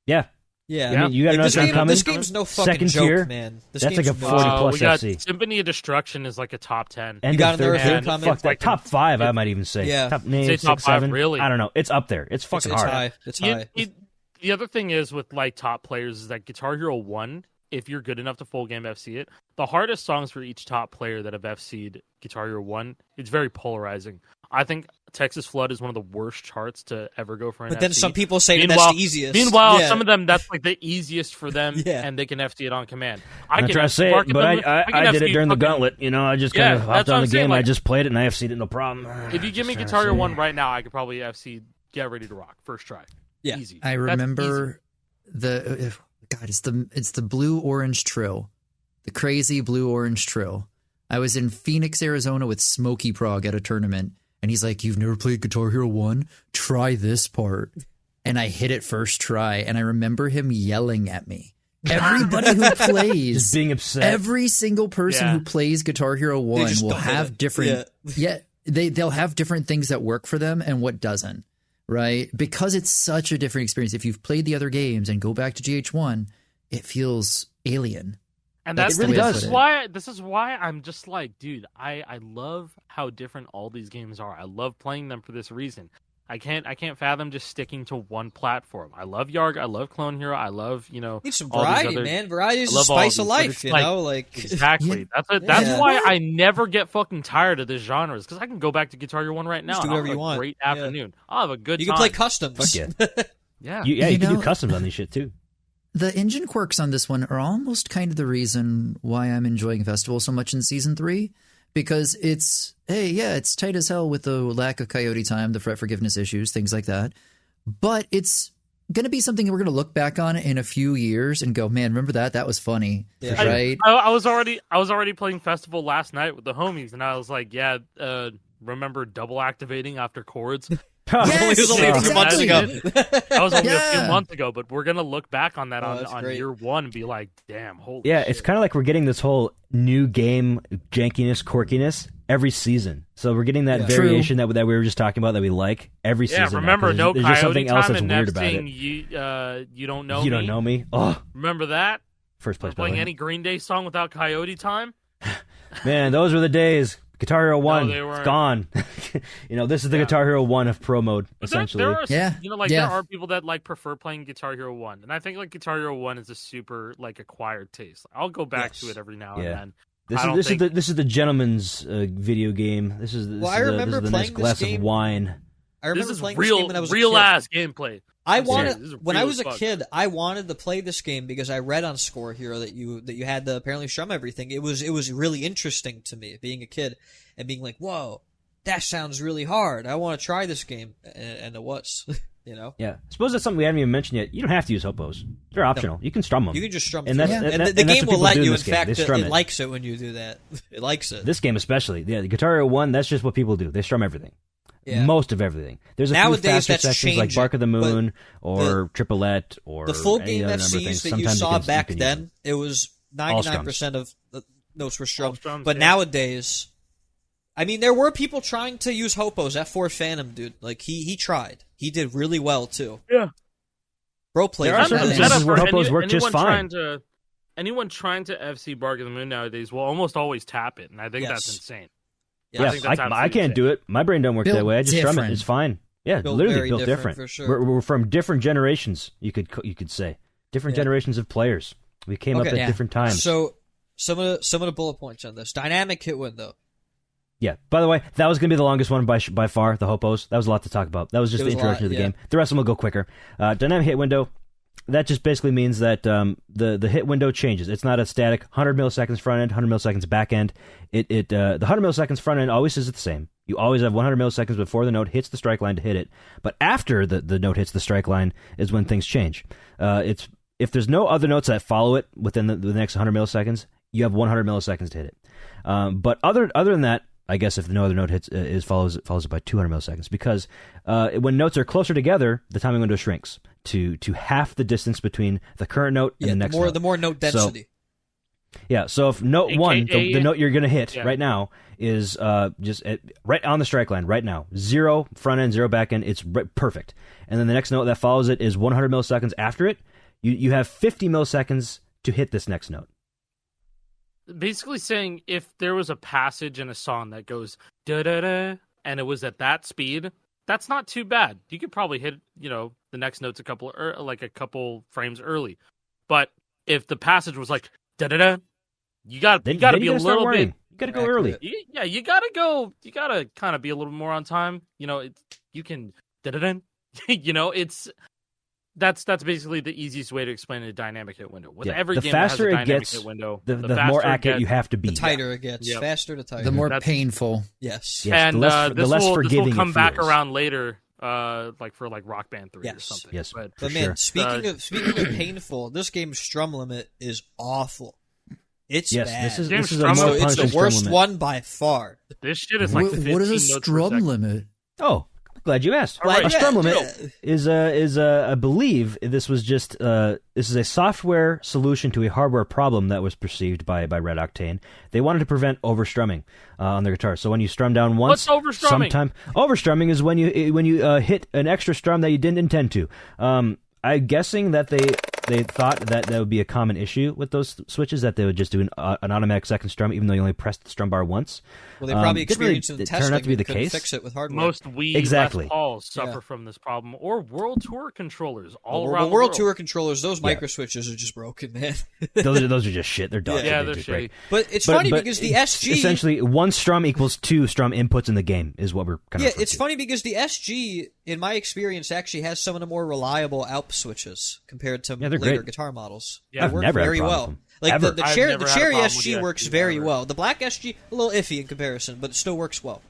Yeah. Yeah. I mean, you got this game's no fucking second joke, tier, man. That's like a 40+ we got FC. Symphony of Destruction is like a top 10. And you got another thing coming. Fuck that, top 5, I might even say. Yeah. Top 6, top 5, 7. really? I don't know. It's up there. It's fucking hard. It's high. The other thing is with like top players is that Guitar Hero 1, if you're good enough to full game FC it, the hardest songs for each top player that have FC'd Guitar Hero 1, it's very polarizing. I think Texas Flood is one of the worst charts to ever go for an But FC. then some people say that's the easiest. Meanwhile, some of them, that's like the easiest for them, and they can FC it on command. I'm not trying to say it, but I did it during the gauntlet. I just kind of hopped on the game, I just played it, and I FC'd it, no problem. If you give me Guitar Hero 1 right now, I could probably FC Get Ready to Rock, first try. Yeah. Easy. I remember it's the blue-orange trill. The crazy blue-orange trill. I was in Phoenix, Arizona with Smokey Prog at a tournament, and he's like, "You've never played Guitar Hero 1? Try this part." And I hit it first try, and I remember him yelling at me. Everybody who plays, just being upset. Every single person who plays Guitar Hero 1 will have different. They'll have different things that work for them and what doesn't. Right? Because it's such a different experience. If you've played the other games and go back to GH1, it feels alien. And that's really does. This is why I'm just like, dude, I love how different all these games are. I love playing them for this reason. I can't fathom just sticking to one platform. I love Yarg, I love Clone Hero, I love, need some variety, man. Variety is the spice of life, Exactly. That's why I never get fucking tired of this genres, because I can go back to Guitar Hero 1 right now. Just do whatever you want. Great afternoon. I'll have a good time. You can play customs. You can do customs on these shit too. The engine quirks on this one are almost kind of the reason why I'm enjoying Festival so much in Season 3. Because it's tight as hell with the lack of coyote time, the fret forgiveness issues, things like that. But it's going to be something we're going to look back on in a few years and go, man, remember that? That was funny, right? I was already playing Festival last night with the homies, and I was like, remember double activating after chords? It was only a few months ago. That was only a few months ago, but we're going to look back on that on year 1 and be like, damn, holy shit. It's kind of like we're getting this whole new game jankiness, quirkiness every season. So we're getting that variation that we were just talking about that we like every season. Yeah, remember, no there's coyote just something else that's and weird about it. You don't know me. You don't know me? Oh. Remember that? First place playing any Green Day song without coyote time? Man, those were the days. Guitar Hero 1, they weren't. it's gone. This is the Guitar Hero 1 of Pro Mode, essentially. There are, there are people that like prefer playing Guitar Hero 1, and I think like Guitar Hero 1 is a super like acquired taste. I'll go back to it every now and then. This is the gentleman's video game. This is I remember the playing nice glass this game. of wine. I remember this is playing real, this game when I was real a kid. ass gameplay. When I was a kid, I wanted to play this game because I read on Score Hero that you had to apparently strum everything. It was really interesting to me being a kid and being like, whoa, that sounds really hard. I want to try this game, and it was. Yeah. I suppose that's something we haven't even mentioned yet. You don't have to use hopos. They're optional. You can strum them. You can just strum and them. The game will let you. In fact, it likes it when you do that. It likes it. This game especially. Yeah, the Guitar Hero 1, that's just what people do. They strum everything. Yeah. Most of everything. There's a few faster sections like Bark of the Moon or Triplette or the full game FCs that you saw back then. It was 99% of the notes were strummed. But nowadays, I mean, there were people trying to use hopos. F4 Phantom, dude, like he tried. He did really well too. Yeah, bro played. There are certain instances where hopos work just fine. Anyone trying to FC Bark of the Moon nowadays will almost always tap it, and I think that's insane. I can't do it. My brain don't work that way. I just strum it. It's fine. Yeah, literally built different. For sure. We're from different generations. You could say different generations of players. We came up at different times. So some of the bullet points on this dynamic hit window. Yeah. By the way, that was going to be the longest one by far. The hopos. That was a lot to talk about. That was just the introduction to the game. The rest of them will go quicker. Dynamic hit window. That just basically means that the hit window changes. It's not a static 100 milliseconds front end, 100 milliseconds back end. The 100 milliseconds front end always is the same. You always have 100 milliseconds before the note hits the strike line to hit it. But after the note hits the strike line is when things change. If there's no other notes that follow it within the next 100 milliseconds, you have 100 milliseconds to hit it. But other than that, I guess if no other note follows it by 200 milliseconds, because when notes are closer together, the timing window shrinks to half the distance between the current note and the next note. The more note density. So if note 1, the note you're going to hit right now is just right on the strike line right now. 0 front end, 0 back end. It's perfect. And then the next note that follows it is 100 milliseconds after it. You have 50 milliseconds to hit this next note. Basically saying if there was a passage in a song that goes da-da-da and it was at that speed, that's not too bad. You could probably hit, the next notes a couple frames early. But if the passage was like da-da-da, you got to be a little bit. You got to go early. You got to go. You got to kind of be a little more on time. You can da-da-da. That's basically the easiest way to explain a dynamic hit window. With every game that has a dynamic hit window, the more accurate you have to be. The tighter it gets, faster to tighter. The more painful. Yes. And the less forgiving this will come it back feels. around later, for Rock Band 3 or something. Yes, but sure. man, speaking of painful, this game's strum limit is awful. It's bad. This is it's the worst one by far. This shit is like 15 what is a notes per strum second. limit? Oh, glad you asked. A strum limit is I believe this was just this is a software solution to a hardware problem that was perceived by Red Octane. They wanted to prevent overstrumming on their guitar. So when you strum down once, what's overstrumming? Overstrumming is when you hit an extra strum that you didn't intend to. I'm guessing that they thought that would be a common issue with those switches, that they would just do an automatic second strum even though you only pressed the strum bar once. Well, they probably experienced in testing. Turned out to be the couldn't case. Fix it with hardware. Most Wii Les Pauls suffer from this problem, or World Tour controllers all around the World world. Tour controllers, those micro switches are just broken, man. those are just shit. They're dog. Yeah, they're shitty. But it's funny because the SG essentially one strum equals 2 strum inputs in the game is what we're kind of. Yeah, it's funny because the SG, in my experience, actually has some of the more reliable ALP switches compared to later great. guitar models. Yeah, I've work never very had a well. problem. Like the cherry SG SG works very well. The black SG a little iffy in comparison, but it still works well.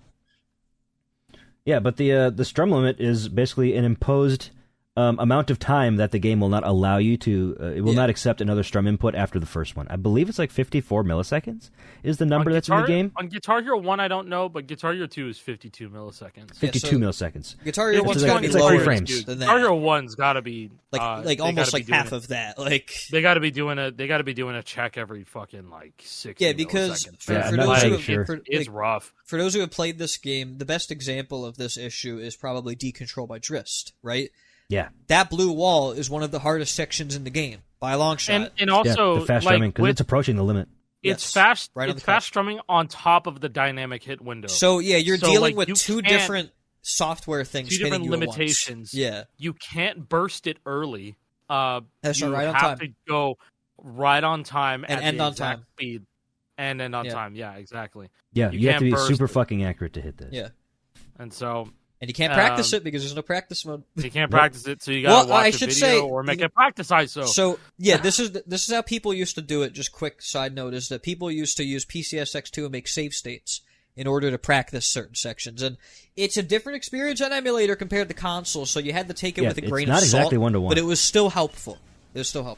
Yeah, but the strum limit is basically an imposed amount of time that the game will not allow you to. It will not accept another strum input after the first one. I believe it's like 54 milliseconds is the number that's in the game. On Guitar Hero 1, I don't know, but Guitar Hero 2 is 52 milliseconds. 52 milliseconds. Guitar Hero 1's got to be like lower 3 frames. than that. Guitar Hero 1's got to be like almost like half of that. Like they got to be doing a check every fucking like 60 because milliseconds. It's rough. For those who have played this game, the best example of this issue is probably Decontrol by Drist, right? Yeah, that blue wall is one of the hardest sections in the game by a long shot. And also the fast strumming because it's approaching the limit. It's fast. Right it's fast strumming on top of the dynamic hit window. So yeah, you're dealing like, with two different software things, two different spinning you limitations. At once. Yeah, you can't burst it early. That's you right on have time. to go right on time and at end the on exact time. speed and end on time. Yeah, exactly. Yeah, you have to be burst super it. fucking accurate to hit this. Yeah, and so. And you can't practice it because there's no practice mode. You can't practice it, so you gotta watch a video or make a practice ISO. So yeah, this is how people used to do it. Just quick side note is that people used to use PCSX2 and make save states in order to practice certain sections, and it's a different experience on emulator compared to console. So you had to take it with a grain of salt. It's not exactly 1-to-1, but it was still helpful.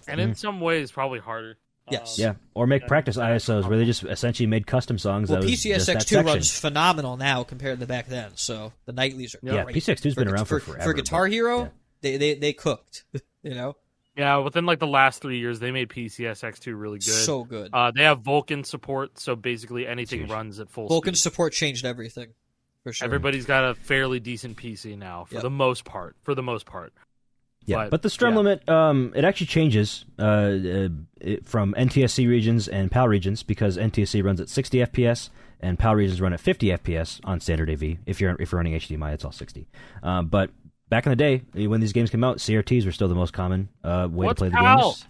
And in some ways, probably harder. Yes. Yeah, or make practice ISOs where they just essentially made custom songs. Well, that was just that PCSX2 section. runs phenomenal now compared to back then. So the nightlies are great. PCSX2's been around for forever. For Guitar Hero, they cooked. You know. Yeah, within like the last 3 years, they made PCSX2 really good. So good. They have Vulkan support, so basically anything runs at full Vulkan speed. support changed everything. For sure. Everybody's got a fairly decent PC now, for the most part. Yeah, but the strum limit, it actually changes from NTSC regions and PAL regions because NTSC runs at 60 FPS and PAL regions run at 50 FPS on standard AV. If you're running HDMI, it's all 60. But back in the day, when these games came out, CRTs were still the most common way to play the games.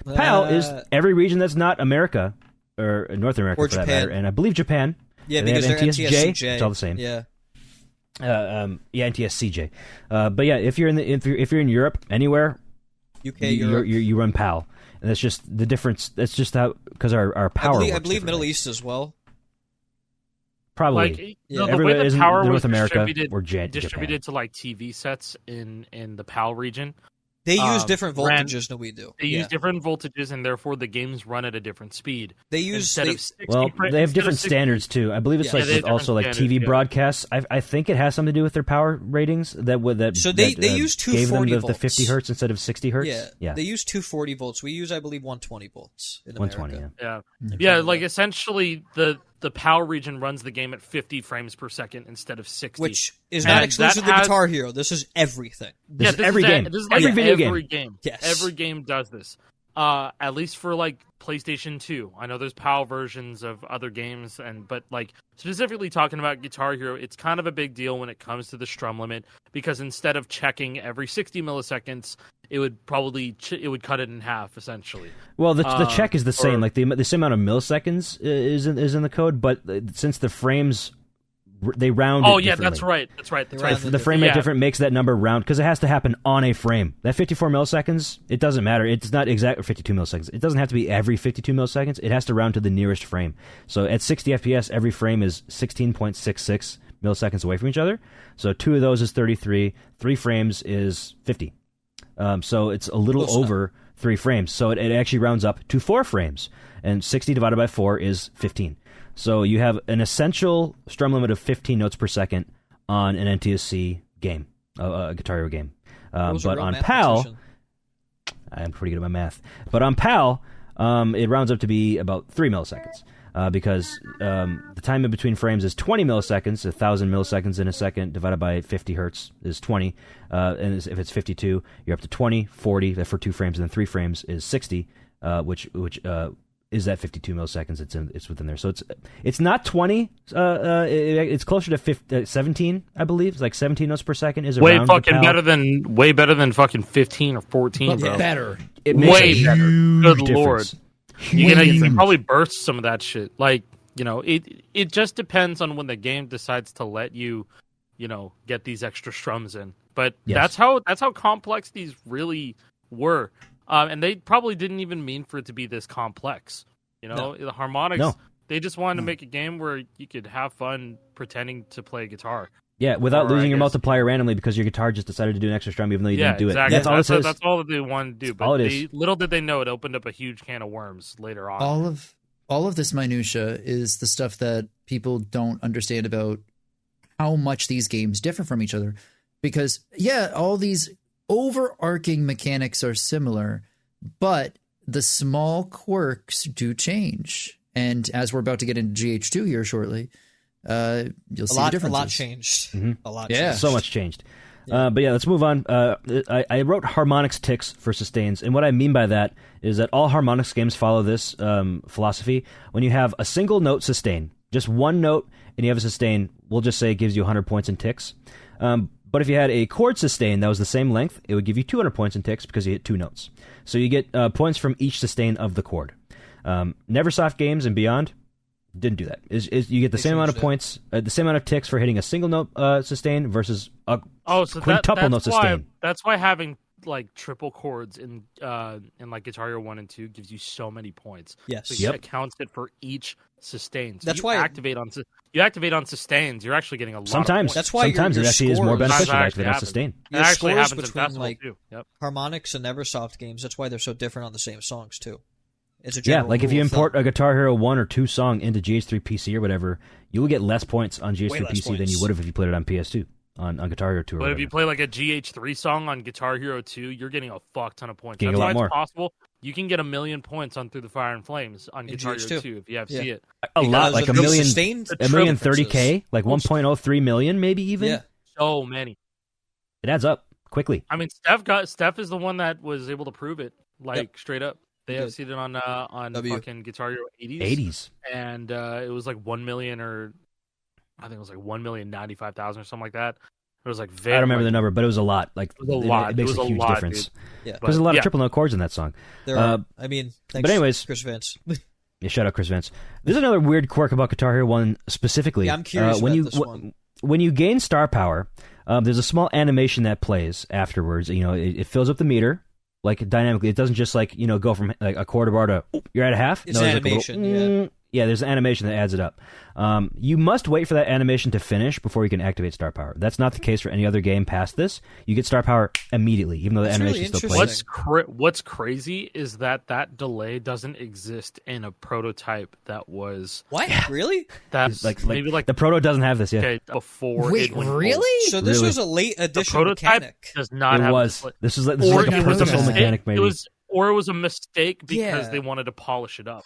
PAL is every region that's not America or North America or for Japan. that matter, and I believe Japan. Yeah, they because have they're NTSJ. It's all the same. Yeah. NTSCJ. But yeah, if you're in Europe anywhere, UK, you run PAL, and that's just the difference. That's just how because our power. I believe Middle East as well. Probably. The way the isn't power North was America distributed Japan. to like TV sets in the PAL region. They use different voltages than we do. They use different voltages, and therefore the games run at a different speed. They they have different standards too. I believe it's also like TV broadcasts. I think it has something to do with their power ratings So they use 240 gave them volts. the 50 hertz instead of 60 hertz. Yeah. They use 240 volts. We use, I believe, 120 volts in America. 120. Yeah. Like essentially the PAL region runs the game at 50 frames per second instead of 60. Which is not exclusive to Guitar Hero. This is everything. This is every game. This is every like video game. Yes. Every game does this. At least for like PlayStation 2. I know there's PAL versions of other games, but like specifically talking about Guitar Hero, it's kind of a big deal when it comes to the strum limit because instead of checking every 60 milliseconds, it would probably cut it in half essentially. Well, the check is the same. Like the same amount of milliseconds is in the code, but since the frames they round. Oh it yeah, differently. that's right. The frame rate different makes that number round because it has to happen on a frame. That 54 milliseconds, it doesn't matter. It's not exact 52 milliseconds. It doesn't have to be every 52 milliseconds. It has to round to the nearest frame. So at 60 FPS, every frame is 16.66 milliseconds away from each other. So 2 of those is 33. 3 frames is 50. So it's a little over 3 frames. So it actually rounds up to 4 frames. And 60 divided by 4 is 15. So you have an essential strum limit of 15 notes per second on an NTSC game, a Guitar Hero game. But on PAL, I'm pretty good at my math. But on PAL, it rounds up to be about 3 milliseconds. Because the time in between frames is 20 milliseconds. 1,000 milliseconds in a second divided by 50 hertz is 20. And if it's 52, you're up to 20, 40 for 2 frames, and then 3 frames is 60, which is that 52 milliseconds. It's within there. So it's not 20. It's closer to 17, I believe. It's like 17 notes per second is way around fucking better than fucking 15 or 14, bro. Better. It makes way better. Good difference. lord. You can probably burst some of that shit. Like, it just depends on when the game decides to let you, get these extra strums in. But that's how complex these really were. And they probably didn't even mean for it to be this complex. The Harmonix, they just wanted to make a game where you could have fun pretending to play guitar. Yeah, without losing your multiplier randomly because your guitar just decided to do an extra strum even though you didn't do exactly. it. That's all that they wanted to do. But little did they know it opened up a huge can of worms later on. All of this minutia is the stuff that people don't understand about how much these games differ from each other. Because, all these overarching mechanics are similar, but the small quirks do change. And as we're about to get into GH2 here shortly, you'll see the differences. A lot changed. Mm-hmm. A lot changed. changed. So much changed. But yeah, let's move on. I wrote harmonics ticks for sustains, and what I mean by that is that all harmonics games follow this philosophy. When you have a single note sustain, just one note, and you have a sustain, we'll just say it gives you 100 points in ticks. But if you had a chord sustain that was the same length, it would give you 200 points in ticks because you hit two notes. So you get points from each sustain of the chord. Neversoft games and beyond didn't do that. You get the same amount of points, the same amount of ticks for hitting a single note sustain versus a quintuple note sustain. That's why having like triple chords in like Guitar Hero 1 and 2 gives you so many points. Yes. So it accounts it for each sustain. So that's you why activate on sustains. You're actually getting a lot. Sometimes of points. That's why sometimes your it actually is more beneficial to activate on happens. sustain. Your it actually scores happens in between festival like too. Yep. Harmonix and Neversoft games. That's why they're so different on the same songs too. It's a Yeah, like if you rule of import thumb. a Guitar Hero 1 or 2 song into GH3 PC or whatever, you will get less points on GH3 less PC than points. you would have if you played it on PS2, on Guitar Hero 2 or But whatever. if you play like a GH3 song on Guitar Hero 2, you're getting a fuck ton of points. Getting That's a lot why more. it's possible you can get 1,000,000 points on Through the Fire and Flames on In Guitar GH2. Hero 2 if you have see it. a lot, Because like of a the million, sustained a million differences. 30K, like 1.03 million maybe even. Yeah. So many. It adds up quickly. I mean, Steph is the one that was able to prove it, like straight up. They have seen it on fucking Guitar Hero 80s. And it was like 1 million or I think it was like 1,095,000 or something like that. It was like very. I don't remember the number, but it was a lot. Like it was a lot. It makes It was a huge lot, difference. dude. Yeah. There's a lot Yeah. of triple note chords in that song. There are. I mean, thanks, but anyways, Chris Vance. Yeah, shout out Chris Vance. There's another weird quirk about Guitar Hero 1 specifically. Yeah, I'm curious when about you this one. when you gain star power, there's a small animation that plays afterwards. You know, it fills up the meter like dynamically. It doesn't just like go from like a quarter bar to you're at a half. It's no, an there's like a animation, little, yeah, there's an animation that adds it up. You must wait for that animation to finish before you can activate star power. That's not the case for any other game past this. You get star power immediately, even though the That's animation really still plays. What's crazy is that delay doesn't exist in a prototype that was What? Really? that's maybe like the proto doesn't have this yet. okay, before. Wait, it went really? So this Really? was a late The addition prototype mechanic. does not It have was. this. This was like Or a it was a purposeful mistake. mechanic, maybe. It was a mistake because Yeah. they wanted to polish it up.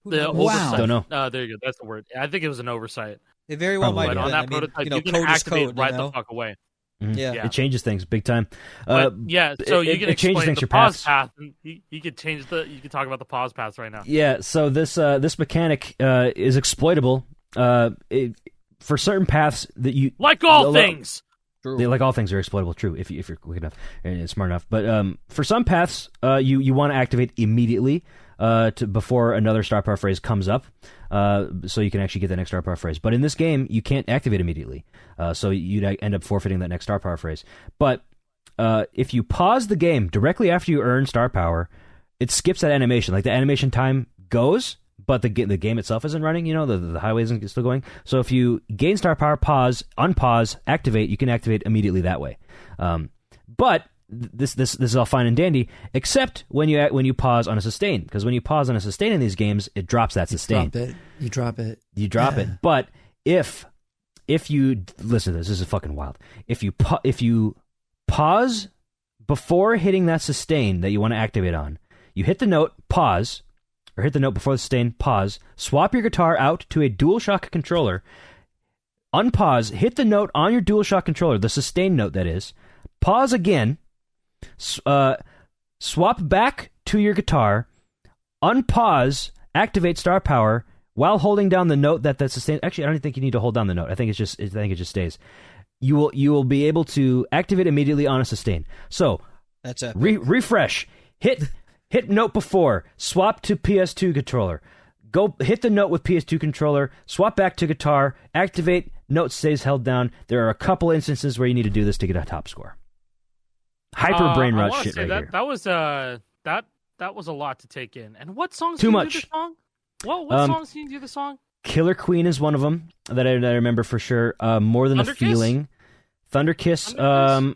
Who The knows? Wow. Don't know. There you go. That's the word. I think it was an oversight. It very well Probably, might But have on been. that I mean, prototype, you know, you can code is activate code. right You know? the fuck away. Yeah. Yeah. It changes things big time. But yeah, so you it- can it changes explain things the your pause paths. path. And you could change you could talk about the pause paths right now. Yeah, so this mechanic is exploitable for certain paths that you Like all a lot- things. True. Like all things are exploitable, true, if you're quick enough and smart enough. But for some paths, you want to activate immediately before another star power phrase comes up, so you can actually get the next star power phrase. But in this game, you can't activate immediately, so you'd end up forfeiting that next star power phrase. But if you pause the game directly after you earn star power, it skips that animation. Like the animation time goes, but the game itself isn't running. You know, the highway isn't still going. So if you gain star power, pause, unpause, activate, you can activate immediately that way. But this is all fine and dandy, except when you pause on a sustain, because when you pause on a sustain in these games, it drops that sustain. You drop it. You drop it. But if you listen to this is fucking wild. If you pause before hitting that sustain that you want to activate on, you hit the note, pause, or hit the note before the sustain, pause, swap your guitar out to a DualShock controller, unpause, hit the note on your DualShock controller, the sustain note that is, pause again, swap back to your guitar, unpause, activate star power while holding down the note that sustains. Actually, I don't think you need to hold down the note. I think it just stays. You will be able to activate immediately on a sustain. So That's it. refresh. Hit note before. Swap to PS2 controller. Go hit the note with PS2 controller. Swap back to guitar. Activate. Note stays held down. There are a couple instances where you need to do this to get a top score. Hyper brain I rot wanna shit say right that, here. That was a lot to take in. And what songs Too do you much. do the song? What songs do you do the song? Killer Queen is one of them that I remember for sure. More Than Thunder a Feeling. Thunder Kiss. That's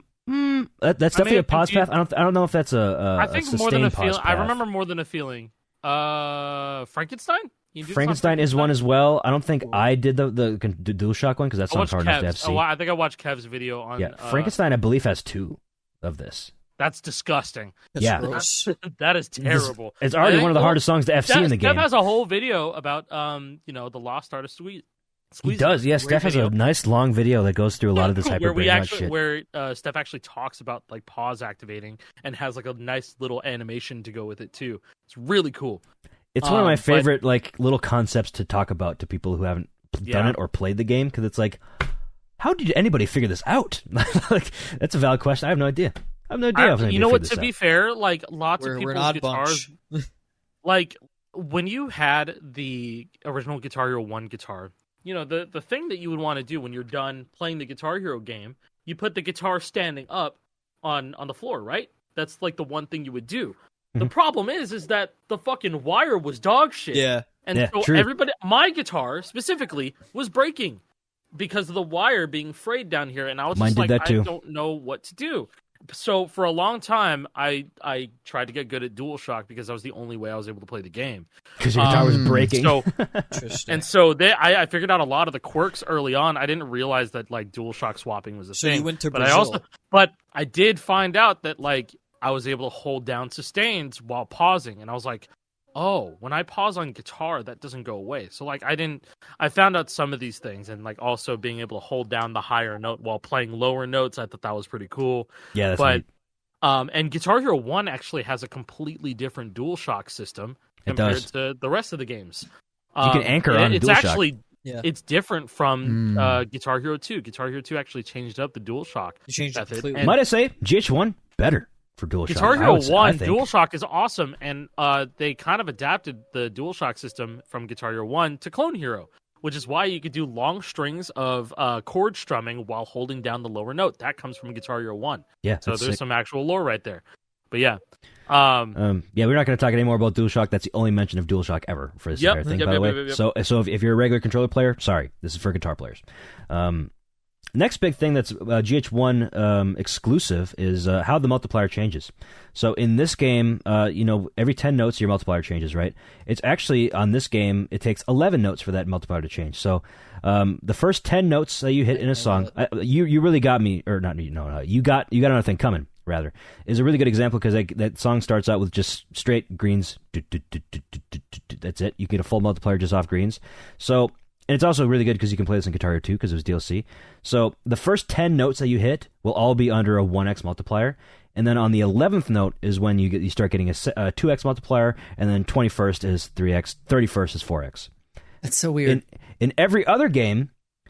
definitely a pause path. I don't know if that's I think sustained More Than a pause Feeling. I path. remember More Than a Feeling. Frankenstein? You do the song Frankenstein is one as well. I don't think I did the DualShock one because that I song's watched hard enough to Kev's. FC. I think I watched Kev's video on. Yeah, Frankenstein I believe has 2 of this. That's disgusting. That's Yeah. gross. That is terrible. It's already one of the hardest songs to FC in the game. Kev has a whole video about the Lost Artist Suite. He does, yeah. Steph has a nice long video that goes through a lot of this hyper shit. Where Steph actually talks about like pause activating and has like a nice little animation to go with it too. It's really cool. It's one of my favorite like little concepts to talk about to people who haven't done it or played the game, because it's like, how did anybody figure this out? Like, that's a valid question. I have no idea. You know what? To be fair, like lots of people's guitars, like when you had the original Guitar Hero 1 guitar, you know, the thing that you would want to do when you're done playing the Guitar Hero game, you put the guitar standing up on the floor, right? That's like the one thing you would do. Mm-hmm. The problem is that the fucking wire was dog shit. Yeah. And so true. everybody, my guitar specifically, was breaking because of the wire being frayed down here. And I was just like, I don't know what to do. So for a long time, I tried to get good at DualShock because that was the only way I was able to play the game. Because your guitar was breaking. So, and so I figured out a lot of the quirks early on. I didn't realize that like DualShock swapping was a thing. So you went to Brazil. But I did find out that like I was able to hold down sustains while pausing, and I was like, oh, when I pause on guitar, that doesn't go away. So like I found out some of these things, and like also being able to hold down the higher note while playing lower notes. I thought that was pretty cool. Yeah, that's neat. And Guitar Hero 1 actually has a completely different DualShock system compared to the rest of the games. You can anchor on it's DualShock. Actually, it's different from Guitar Hero 2. Guitar Hero 2 actually changed up the DualShock. You changed it completely. Might I say, GH1 better for DualShock. Guitar Hero 1 DualShock is awesome, and they kind of adapted the DualShock system from Guitar Hero 1 to Clone Hero, which is why you could do long strings of chord strumming while holding down the lower note. That comes from Guitar Hero 1. Yeah, so there's some actual lore right there. But yeah. We're not going to talk anymore about DualShock. That's the only mention of DualShock ever for this entire thing, by the way. So if you're a regular controller player, sorry, this is for guitar players. Next big thing that's GH1 exclusive is how the multiplier changes. So in this game, every 10 notes your multiplier changes, right? It's actually, on this game, it takes 11 notes for that multiplier to change. So the first 10 notes that you hit in a song, you really got me, or not, no, you got another thing coming, rather, is a really good example, because that song starts out with just straight greens. That's it. You get a full multiplier just off greens. So... And it's also really good because you can play this in Guitar Hero 2 because it was DLC. So the first 10 notes that you hit will all be under a 1x multiplier. And then on the 11th note is when you start getting a 2x multiplier, and then 21st is 3x, 31st is 4x. That's so weird. In every other game,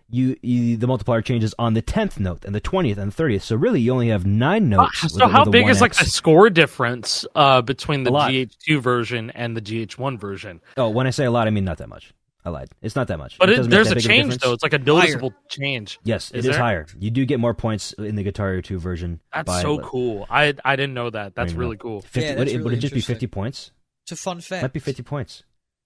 the multiplier changes on the 10th note and the 20th and the 30th. So really, you only have 9 notes. So how big is like the score difference between the GH2 version and the GH1 version? Oh, when I say a lot, I mean not that much. I lied. It's not that much. But there's a change, though. It's like a noticeable change. Yes, it is higher. You do get more points in the Guitar Hero 2 version. That's so cool. I didn't know that. That's really cool. 50, would it just be 50 points? It's a fun fact. Might be 50 points.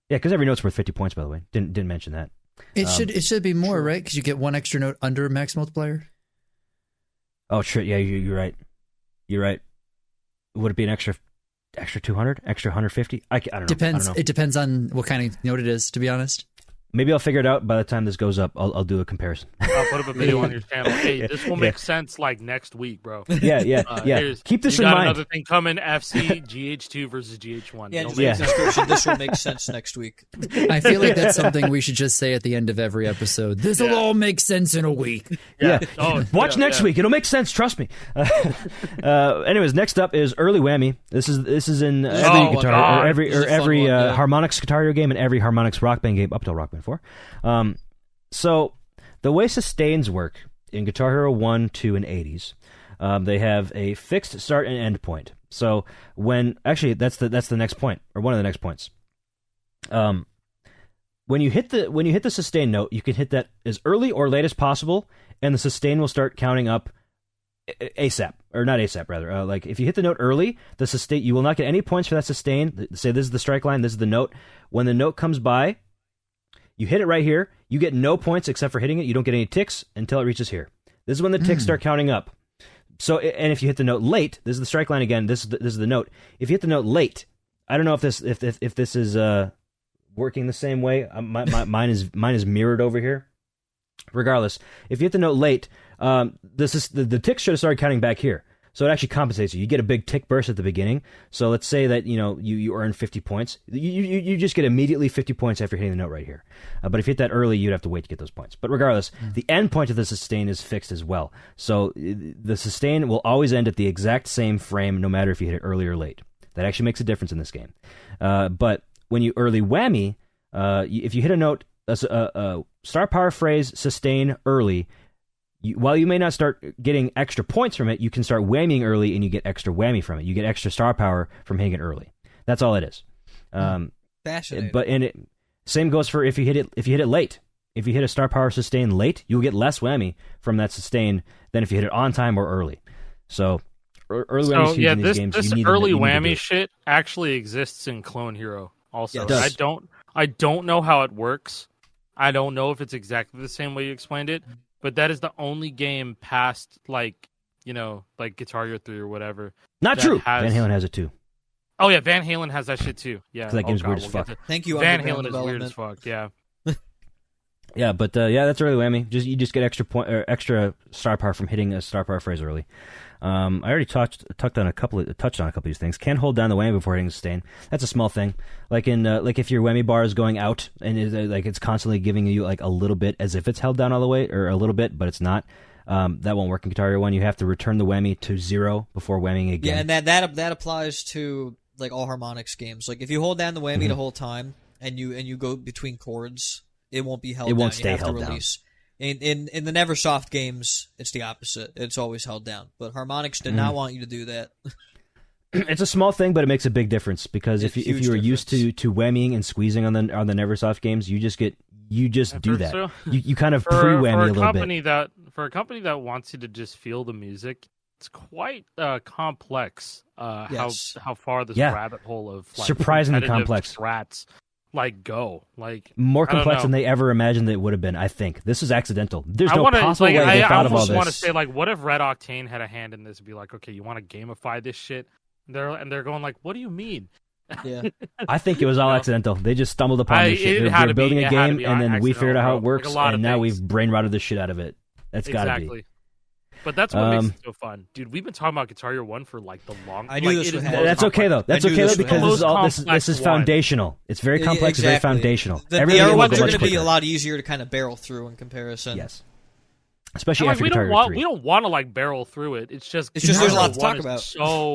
Yeah, because every note's worth 50 points, by the way. Didn't mention that. It should be more, right? Because you get one extra note under max multiplier. Oh, sure. Yeah, you're right. You're right. Would it be an extra 200, extra 150? I don't know. Depends. It depends on what kind of note it is, to be honest. Maybe I'll figure it out by the time this goes up. I'll do a comparison. I'll put up a video on your channel. Hey, this will make sense like next week, bro. Yeah. Keep this in mind. Another thing coming: FC GH2 versus GH1. This will make sense next week. I feel like that's something we should just say at the end of every episode. This will all make sense in a week. Yeah. Watch next week. It'll make sense. Trust me. Anyways, next up is Early Whammy. This is in every guitar or every Harmonix Guitar Hero game and every Harmonix Rock Band game up till Rock Band 4. So the way sustains work in Guitar Hero 1, 2, and 80s, they have a fixed start and end point. So that's the next point, or one of the next points. When you hit the sustain note, you can hit that as early or late as possible, and the sustain will start counting up ASAP, or not ASAP rather. Like if you hit the note early, the sustain, you will not get any points for that sustain. Say this is the strike line, this is the note. When the note comes by, you hit it right here. You get no points except for hitting it. You don't get any ticks until it reaches here. This is when the ticks start counting up. So, and if you hit the note late, this is the strike line again. This is the note. If you hit the note late, I don't know if this is working the same way. Mine is mirrored over here. Regardless, if you hit the note late, the ticks should have started counting back here. So it actually compensates you. You get a big tick burst at the beginning. So let's say that you earn 50 points. You just get immediately 50 points after hitting the note right here. But if you hit that early, you'd have to wait to get those points. But regardless, the end point of the sustain is fixed as well. So the sustain will always end at the exact same frame, no matter if you hit it early or late. That actually makes a difference in this game. But when you early whammy, if you hit a note, a star power phrase sustain early, while you may not start getting extra points from it, you can start whammying early and you get extra whammy from it. You get extra star power from hitting it early. That's all it is. Fascinating. Same goes for if you hit it late. If you hit a star power sustain late, you'll get less whammy from that sustain than if you hit it on time or early. So early whammy is huge in these games. This early whammy shit actually exists in Clone Hero also. Yeah, I don't know how it works. I don't know if it's exactly the same way you explained it. But that is the only game past, like Guitar Hero 3 or whatever. Not true. Van Halen has it too. Oh, yeah, Van Halen has that shit too. Yeah. That game's weird as fuck. Thank you, Van Halen is weird as fuck, yeah. Yeah, but that's early whammy. You just get extra star power from hitting a star power phrase early. I already touched on a couple of these things. Can hold down the whammy before hitting sustain. That's a small thing. Like if your whammy bar is going out and it's constantly giving you like a little bit as if it's held down all the way or a little bit, but it's not. That won't work in Guitar Hero 1. You have to return the whammy to 0 before whammying again. Yeah, and that applies to like all Harmonix games. Like if you hold down the whammy the whole time and you go between chords, it won't be held down. It won't stay held down. In the Neversoft games, it's the opposite. It's always held down. But Harmonix did not want you to do that. It's a small thing, but it makes a big difference because if you were used to whammying and squeezing on the Neversoft games, you just do that. So, you kind of pre-whammy a little bit. For a company that wants you to just feel the music, it's quite complex. Yes. How far this rabbit hole of surprisingly complex strats go more complex than they ever imagined it would have been. I think this is accidental. There's no possible way they thought of all this. I want to say, like, what if Red Octane had a hand in this and be like, okay, you want to gamify this shit? They're going like, what do you mean? Yeah, I think it was all accidental. They just stumbled upon this shit. They're building a game, and then we figured out how it works, and now we've brain rotted the shit out of it. That's gotta be. But that's what makes it so fun, dude. We've been talking about Guitar Hero 1 for like the long. I knew this would happen. That's okay though. That's okay though because this is foundational. It's very complex. It's very foundational. The other ones are going to be a lot easier to kind of barrel through in comparison. Yes. Especially after Guitar Hero 3. We don't want to like barrel through it. It's just there's a lot to talk about.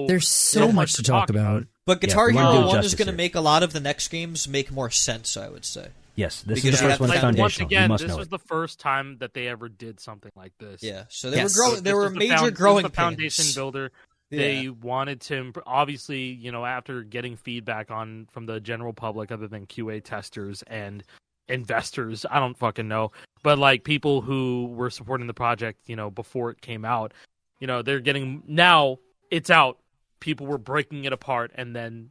There's so much to talk about. But Guitar Hero 1 is going to make a lot of the next games make more sense, I would say. Yes, this is the first one that's foundational. Once again, you must this know was the first time that they ever did something like this. Yeah, so they were growing. There were major growing pains. The foundation builder. They wanted to, obviously, after getting feedback from the general public, other than QA testers and investors, I don't fucking know, but like people who were supporting the project, before it came out, they're getting now it's out. People were breaking it apart, and then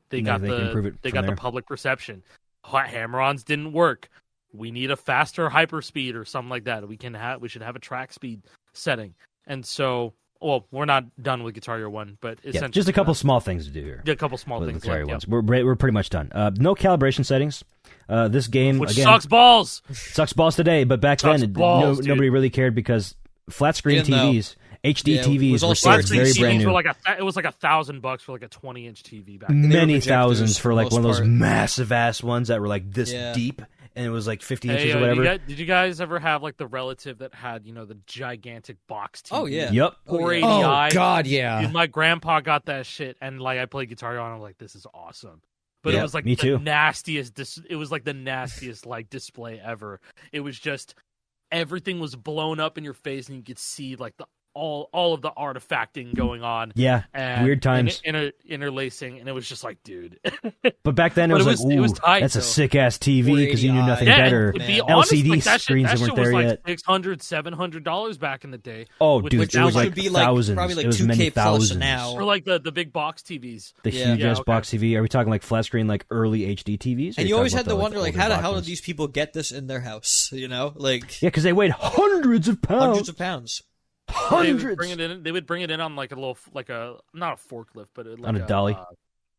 they got the public perception. Hammer-ons didn't work. We need a faster hyperspeed or something like that. We should have a track speed setting. And so, we're not done with Guitar Hero 1, but essentially just a couple small things to do here. A couple small things. Guitar Hero ones. We're pretty much done. No calibration settings. This game which again sucks balls. Sucks balls today, but back then nobody really cared because flat screen TVs. HD TVs were still very brand new. It was like $1,000 for like a 20-inch TV back then. Many thousands for like one of those massive ass ones that were like this deep, and it was like 50 inches or whatever. Did you guys ever have like the relative that had the gigantic box TV? Oh yeah. Yep. 480i. Oh god, yeah. Dude, my grandpa got that shit, and like I played Guitar Hero, and I'm like, this is awesome. But it was like the nastiest. It was like the nastiest like display ever. It was just everything was blown up in your face, and you could see like all of the artifacting going on. Yeah, and weird times. Interlacing, and it was just like, dude. But back then it was like, ooh, tight, that's a sick ass TV because you knew nothing better. LCD screens that weren't there yet. $600, $700 back in the day. Oh, dude, it was like thousands. Probably like it was 2K many plus thousands. now. For like the big box TVs. The huge ass box TV. Are we talking like flat screen, like early HD TVs? And you always had to wonder, like, how the hell did these people get this in their house? Like yeah, because they weighed hundreds of pounds. Hundreds. They would bring it in on like a little, like a not a forklift, but on a dolly.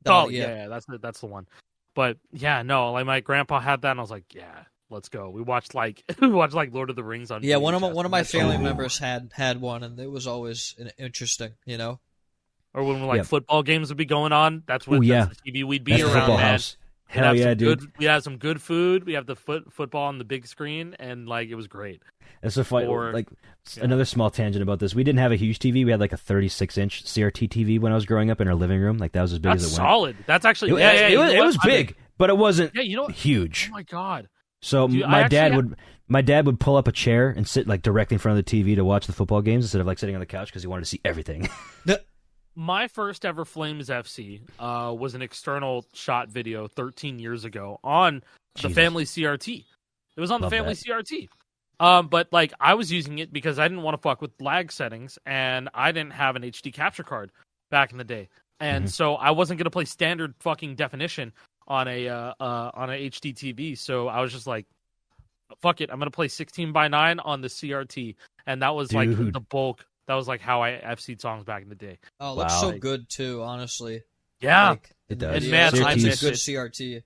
Dolly, yeah, that's the one. But yeah, no, like my grandpa had that, and I was like, yeah, Let's go. We watched like Lord of the Rings on. Yeah, VHS. one of my family members had one, and it was always interesting, you know. Or when football games would be going on, that's what that's the TV we'd be that's around. House. Hell yeah, dude! We had some good food. We have the football on the big screen, and like it was great. That's a fight. Another small tangent about this. We didn't have a huge TV. We had like a 36-inch CRT TV when I was growing up in our living room. Like that was as big as it went. Solid. That's actually it was big, but it wasn't huge. Oh my god! So my dad would pull up a chair and sit like directly in front of the TV to watch the football games instead of like sitting on the couch because he wanted to see everything. My first ever Flames FC was an external shot video 13 years ago on the family CRT. It was on the family CRT. But like I was using it because I didn't want to fuck with lag settings, and I didn't have an HD capture card back in the day, and so I wasn't gonna play standard fucking definition on a HD TV. So I was just like, fuck it, I'm gonna play 16:9 on the CRT, and that was like the bulk. That was like how I FC'd songs back in the day. Oh, it looks so good too, honestly. Yeah, it does. And man, I miss good CRT.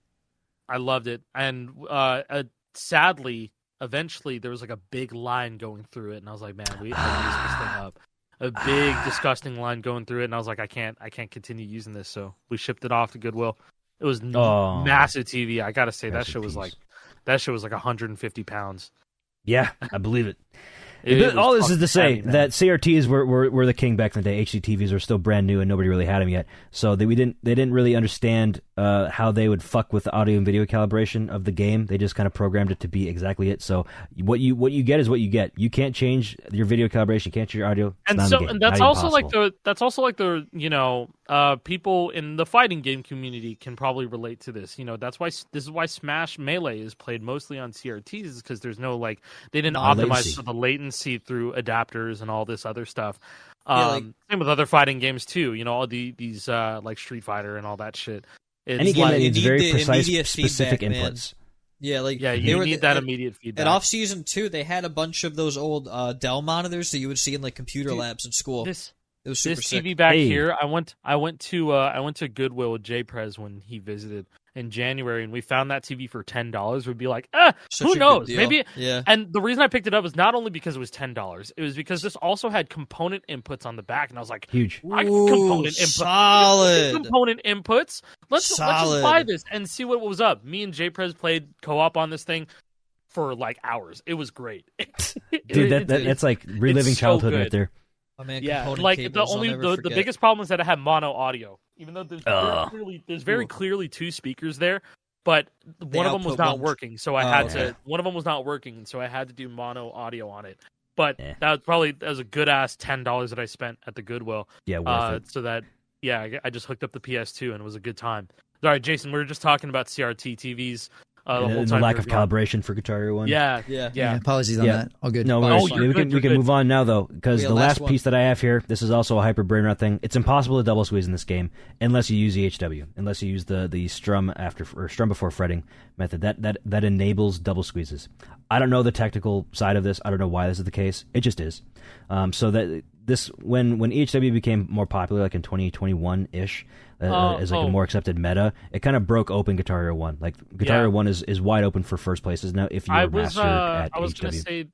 I loved it, and sadly, eventually there was like a big line going through it, and I was like, man, I used this thing up. A big, disgusting line going through it, and I was like, I can't continue using this, so we shipped it off to Goodwill. It was massive TV. I gotta say that shit was like 150 pounds. Yeah, I believe it. All this is to say that CRTs were the king back in the day. HD TVs were still brand new and nobody really had them yet, so they didn't really understand how they would fuck with the audio and video calibration of the game. They just kind of programmed it to be exactly it. So what you get is what you get. You can't change your video calibration, you can't change your audio. And that's also like the people in the fighting game community can probably relate to this. You know, this is why Smash Melee is played mostly on CRTs, is because there's no they didn't optimize for the latency through adapters and all this other stuff. Same with other fighting games too. You know, all these like Street Fighter and all that shit. Any game that needs very precise, specific inputs. Man. You need that immediate feedback. And off season 2, they had a bunch of those old Dell monitors that you would see in like computer labs in school. It was super sick. TV back here, I went to Goodwill with Jay Prez when he visited in January, and we found that TV for $10. We'd be like, who knows? Maybe. Yeah. And the reason I picked it up was not only because it was $10. It was because this also had component inputs on the back, and I was like, huge. Component inputs. Let's just buy this and see what was up. Me and Jay Prez played co-op on this thing for like hours. It was great. Dude, that's like reliving childhood right there. Oh, man, like the biggest problem is that it had mono audio, even though there's very clearly two speakers there, but one of them was not working, so I had to. One of them was not working, so I had to do mono audio on it. But that was a good ass $10 that I spent at the Goodwill. Yeah, worth it. So that I just hooked up the PS2 and it was a good time. All right, Jason, we were just talking about CRT TVs. The lack of calibration for Guitar Hero 1. Yeah. Apologies on that. All good. No, we can move on now, though, because the last piece that I have here, this is also a hyper brain rot thing. It's impossible to double squeeze in this game unless you use EHW, unless you use the strum before fretting method. That enables double squeezes. I don't know the technical side of this. I don't know why this is the case. It just is. So that this when EHW became more popular, like in 2021-ish, as like a more accepted meta, it kind of broke open Guitar Hero 1. Like Guitar Hero 1 is wide open for first places now if you're mastered at I was HW. going to say,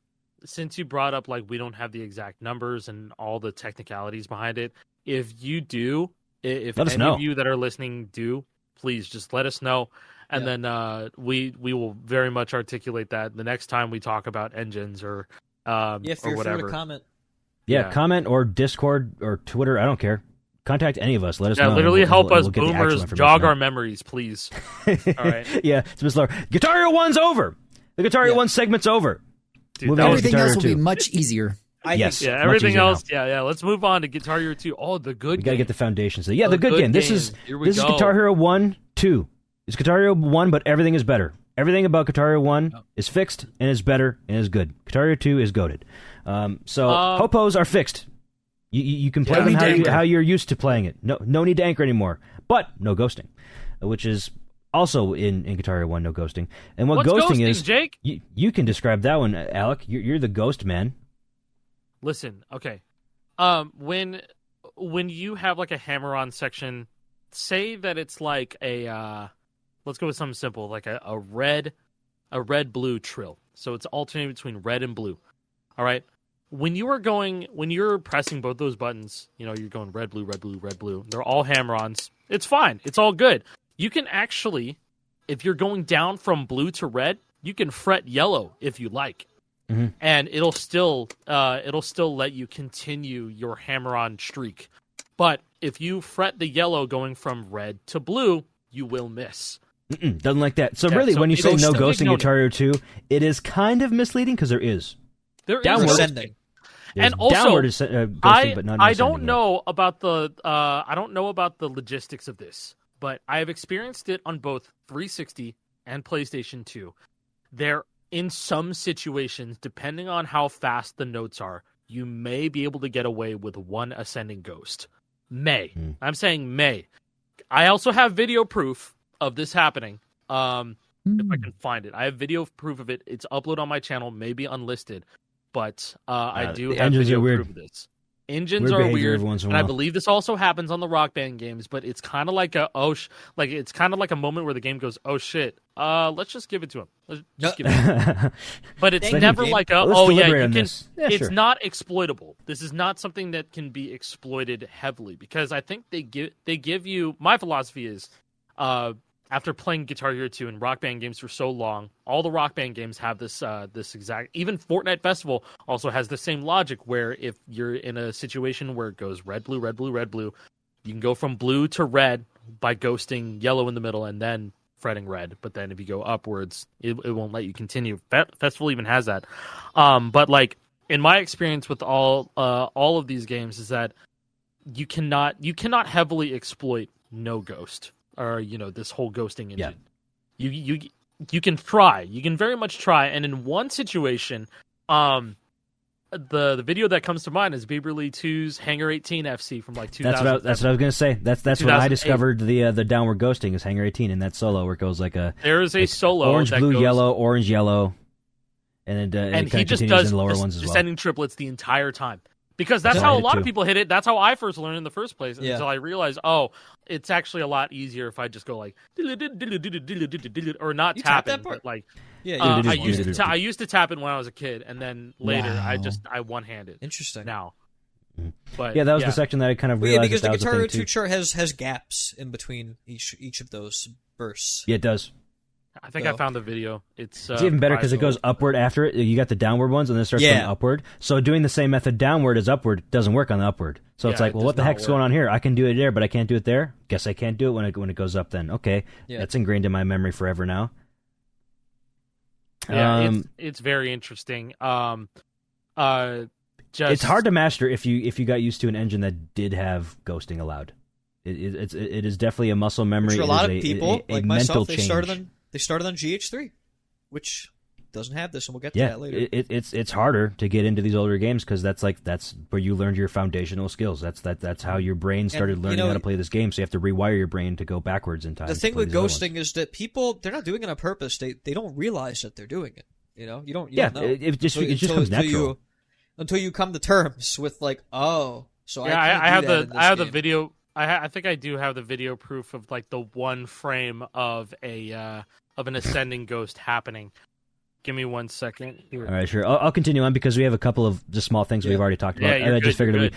since you brought up like we don't have the exact numbers and all the technicalities behind it, if you do, if any of you that are listening do, please just let us know. And then we will very much articulate that the next time we talk about engines or if you're whatever. Free to comment. Comment or Discord or Twitter. I don't care. Contact any of us. Let us know. Literally help us boomers jog our memories, please. All right. It's Miss Laura. Guitar Hero 1's over. The Guitar Hero 1 segment's over. Dude, everything else will be much easier. Everything else. Let's move on to Guitar Hero 2. Oh, the good game. We got to get the foundation. So the good game. This is Guitar Hero 1, 2. It's Guitar Hero 1, but everything is better. Everything about Guitar Hero 1 is fixed and is better and is good. Guitar Hero 2 is goated. So hopos are fixed. You can play them how you're used to playing it. No need to anchor anymore. But no ghosting, which is also in Guitar Hero 1, no ghosting. And what's ghosting is, Jake? You can describe that one, Alec. You're the ghost man. Listen, okay. When you have like a hammer-on section, say that it's like a let's go with something simple, like a red a red-blue trill. So it's alternating between red and blue. All right. When you're pressing both those buttons, you're going red, blue, red, blue, red, blue. They're all hammer-ons. It's fine. It's all good. You can actually, if you're going down from blue to red, you can fret yellow if you like. Mm-hmm. And it'll still let you continue your hammer-on streak. But if you fret the yellow going from red to blue, you will miss. Doesn't like that. So really, when you say no ghosting Guitar Hero 2, it is kind of misleading because there is. There is ascending. And also, downward is ghosting, but not I don't know about the logistics of this, but I have experienced it on both 360 and PlayStation 2. There, in some situations, depending on how fast the notes are, you may be able to get away with one ascending ghost. I'm saying may. I also have video proof of this happening. If I can find it, I have video proof of it. It's uploaded on my channel, maybe unlisted. But I do have video proof of this. Engines are weird, and I believe this also happens on the Rock Band games. But it's kind of like it's kind of like a moment where the game goes, "Oh shit, let's just give it to him." Let's give it to him. But it's never like you can. It's not exploitable. This is not something that can be exploited heavily because I think they give you. My philosophy is, after playing Guitar Hero 2 and Rock Band games for so long, all the Rock Band games have this exact... Even Fortnite Festival also has the same logic where if you're in a situation where it goes red, blue, red, blue, red, blue, you can go from blue to red by ghosting yellow in the middle and then fretting red. But then if you go upwards, it won't let you continue. Festival even has that. But like in my experience with all of these games is that you cannot heavily exploit no ghost. Or this whole ghosting engine. Yeah. You can try. You can very much try. And in one situation, the video that comes to mind is Bieberly 2's Hangar 18 FC from like 2000. That's what I was gonna say. That's when I discovered the downward ghosting is Hangar 18 in that solo where it goes like a solo orange, that blue, goes, yellow, orange, yellow, and then he just does in the lower ones as well. Descending triplets the entire time. Because that's how a lot of people hit it. That's how I first learned in the first place. Until I realized, it's actually a lot easier if I just go like or not tap it, but like I used to tap it when I was a kid, and then later I one-handed. Interesting. Now, but that was the section that I kind of realized. Because the Guitar Hero 2 chart has gaps in between each of those bursts. Yeah, it does. I think I found the video. It's even better because it goes upward after it. You got the downward ones, and then it starts going upward. So doing the same method downward as upward doesn't work on the upward. So it's like, well, what the heck's going on here? I can do it there, but I can't do it there. Guess I can't do it when it goes up. Then that's ingrained in my memory forever now. Yeah, it's very interesting. It's hard to master if you got used to an engine that did have ghosting allowed. It is definitely a muscle memory. For a lot of people, a like mental myself, change. They started on GH3, which doesn't have this, and we'll get to that later. It's harder to get into these older games because that's where you learned your foundational skills. That's how your brain started learning how to play this game. So you have to rewire your brain to go backwards in time. The thing with ghosting is that people, they're not doing it on purpose. They don't realize that they're doing it. You don't know. It just comes natural until you come to terms with like, I have the video. I think I do have the video proof of like the one frame of an ascending ghost happening. Give me 1 second. Here. All right, sure. I'll continue on because we have a couple of just small things we've already talked about. I just figured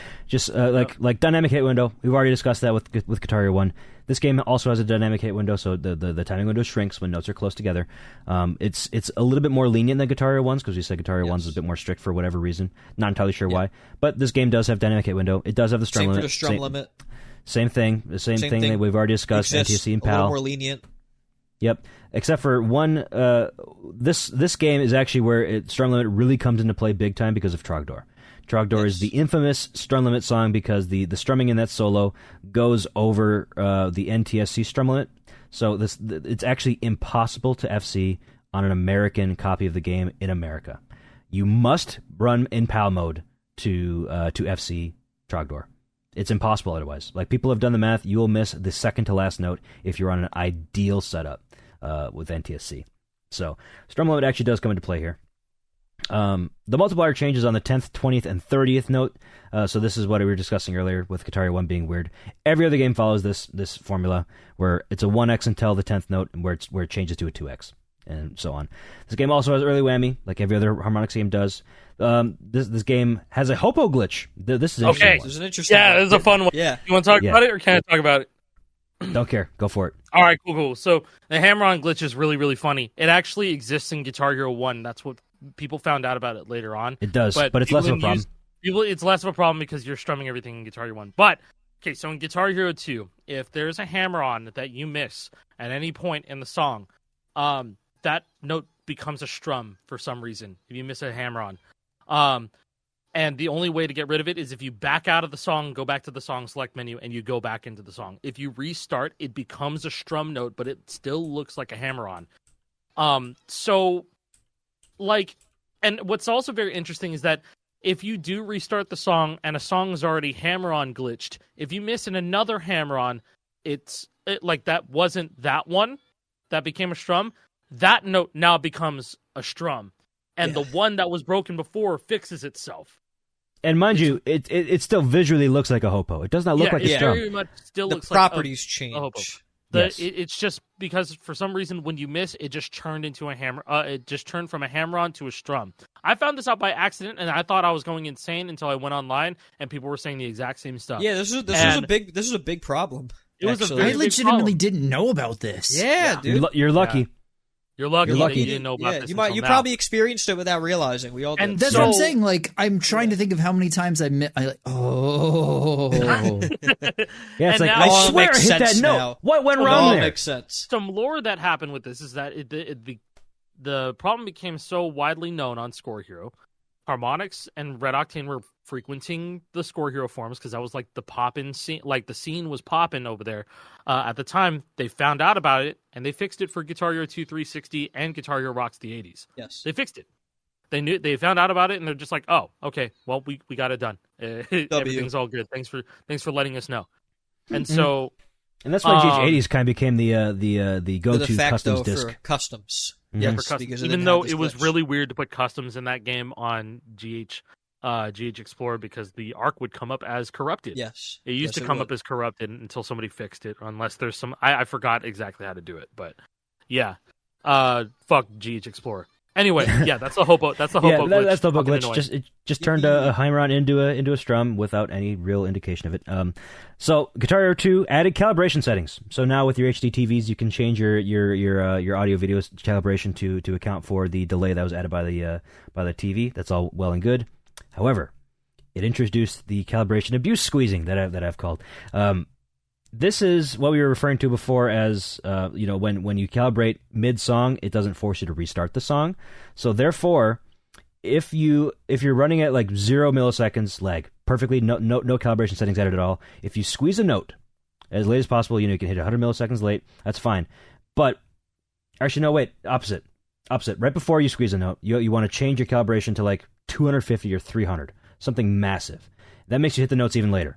like dynamic hit window. We've already discussed that with Guitar Hero 1. This game also has a dynamic hit window, so the timing window shrinks when notes are close together. It's a little bit more lenient than Guitar Hero 1's because we said Guitar Hero 1's is a bit more strict for whatever reason. Not entirely sure why, but this game does have dynamic hit window. It does have the strum limit. For the strum limit. Same thing. The same thing that we've already discussed. NTSC and PAL. A little more lenient. Yep. Except for one, this game is actually where strum limit really comes into play big time because of Trogdor. Trogdor is the infamous strum limit song because the strumming in that solo goes over the NTSC strum limit. So it's actually impossible to FC on an American copy of the game in America. You must run in PAL mode to FC Trogdor. It's impossible otherwise. Like, people have done the math. You will miss the second to last note if you're on an ideal setup with NTSC. So strum limit actually does come into play here. The multiplier changes on the 10th, 20th, and 30th note. So this is what we were discussing earlier with Guitar Hero 1 being weird. Every other game follows this formula where it's a 1x until the 10th note and where it changes to a 2x. and so on. This game also has early whammy, like every other Harmonix game does. This game has a Hopo glitch. This is an interesting one. This is an interesting Yeah, one. this is a fun one. Yeah. You want to talk about it, or can I talk about it? Don't care. Go for it. All right, cool. So the hammer-on glitch is really, really funny. It actually exists in Guitar Hero 1. That's what people found out about it later on. It does, but it's less of a problem. It's less of a problem because you're strumming everything in Guitar Hero 1. But, okay, so in Guitar Hero 2, if there's a hammer-on that you miss at any point in the song, that note becomes a strum for some reason, if you miss a hammer-on. And the only way to get rid of it is if you back out of the song, go back to the song select menu, and you go back into the song. If you restart, it becomes a strum note, but it still looks like a hammer-on. And what's also very interesting is that if you do restart the song and a song is already hammer-on glitched, if you miss in another hammer-on, that wasn't that one that became a strum, that note now becomes a strum. And the one that was broken before fixes itself. And mind you, it still visually looks like a Hopo. It does not look like a strum. Very much still looks properties like change. a Hopo. Yes. It's just because for some reason when you miss, it just turned into a hammer. It just turned from a hammer-on to a strum. I found this out by accident, and I thought I was going insane until I went online and people were saying the exact same stuff. Yeah, this was a big problem. It was a actually. very I big legitimately problem. didn't know about this. Yeah, dude. You're lucky. Yeah. You're lucky You're lucky. that you didn't know about this. You probably experienced it without realizing. We all did. And That's So- what I'm saying. Like, I'm trying to think of how many times I like, oh. Yeah, it's And like, now- I All swear I makes hit that sense note. now. What went It wrong all there? makes sense. Some lore that happened with this is that the problem became so widely known on Score Hero. Harmonix and Red Octane were frequenting the Score Hero forums because that was like the poppin' scene, like the scene was popping over there. At the time, they found out about it and they fixed it for Guitar Hero 2 360 and Guitar Hero Rocks the 80s. Yes. They fixed it. They found out about it and they're just like, oh, okay, well we got it done. Everything's all good. Thanks for letting us know. And so. And that's why GH80s kind of became the go-to de facto customs disc. for customs. Yeah, Yes, for customs. because it Even didn't though have this it was glitch. really weird to put customs in that game on GH Explorer because the arc would come up as corrupted. Yes. It used Yes, to come would. up as corrupted until somebody fixed it, unless there's some... I forgot exactly how to do it, but yeah. Fuck GH Explorer. Anyway, yeah, that's the Hopo. That's the Hopo glitch. That's the Hopo Fucking glitch. annoying. It just turned a hammer-on into a strum without any real indication of it. So Guitar Hero 2 added calibration settings. So now with your HD TVs, you can change your audio video calibration to account for the delay that was added by the TV. That's all well and good. However, it introduced the calibration abuse squeezing that I've called. This is what we were referring to before as, when you calibrate mid-song, it doesn't force you to restart the song. So therefore, if you're running at like 0 milliseconds lag, perfectly, no calibration settings added at all, if you squeeze a note as late as possible, you can hit 100 milliseconds late, that's fine. But, actually, no, wait, opposite. Right before you squeeze a note, you want to change your calibration to like 250 or 300, something massive. That makes you hit the notes even later.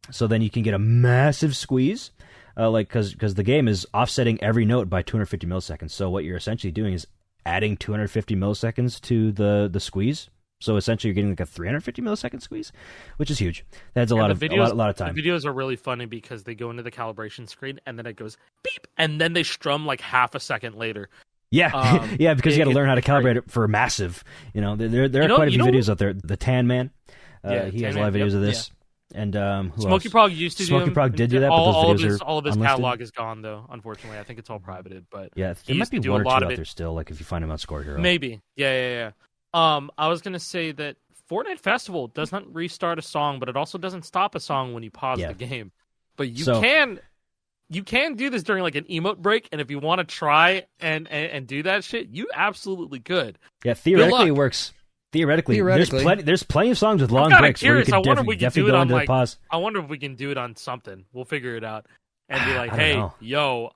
So then you can get a massive squeeze, because the game is offsetting every note by 250 milliseconds. So what you're essentially doing is adding 250 milliseconds to the squeeze. So essentially you're getting like a 350 millisecond squeeze, which is huge. That's a lot of time. The videos are really funny because they go into the calibration screen and then it goes beep, and then they strum like half a second later. Yeah, yeah, because you got to learn how to calibrate it for massive. There are quite a few videos out there. The Tan Man, he has a lot of videos of this. Yeah. And who Smokey else? Prog used to Smokey do Prog did do that, but those videos all of his unlisted. catalog is gone though. Unfortunately, I think it's all privated. But Yeah, he there might used be to do one a or two lot out of there it. still. Like if you find them on Score Hero, Maybe. Yeah. I was gonna say that Fortnite Festival does not restart a song, but it also doesn't stop a song when you pause the game. But you can do this during like an emote break, and if you want to try and do that shit, you absolutely could. Yeah, theoretically it works. Theoretically. There's plenty of songs with long breaks where you curious. can I wonder if we can do it go on into the pause. I wonder if we can do it on something. We'll figure it out and be like, I hey, don't yo,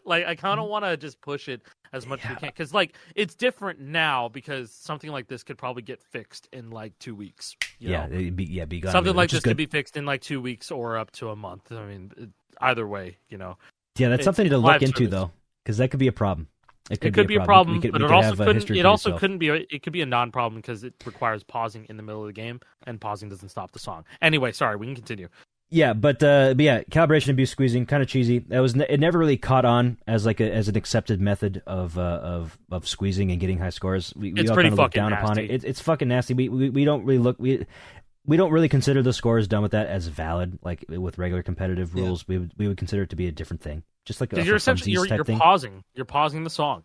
like I kind of want to just push it as much as we can because like it's different now because something like this could probably get fixed in like 2 weeks. You know? It'd be gone. Something like which is this could good. be fixed in like 2 weeks or up to a month. I mean, either way, Yeah, that's something to it's look live into service. though, because that could be a problem. It could be a problem, We could but it have also a couldn't. history It for also yourself. couldn't be. It could be a non-problem because it requires pausing in the middle of the game, and pausing doesn't stop the song. Anyway, sorry, we can continue. Yeah, but yeah, calibration abuse squeezing, kind of cheesy. It never really caught on as as an accepted method of squeezing and getting high scores. We It's all pretty kind of look fucking down upon nasty. it. It's fucking nasty. We don't really look we don't really consider the scores done with that as valid. Like with regular competitive rules, we would consider it to be a different thing. Just like Because you're essentially you're thing. pausing. You're pausing the song.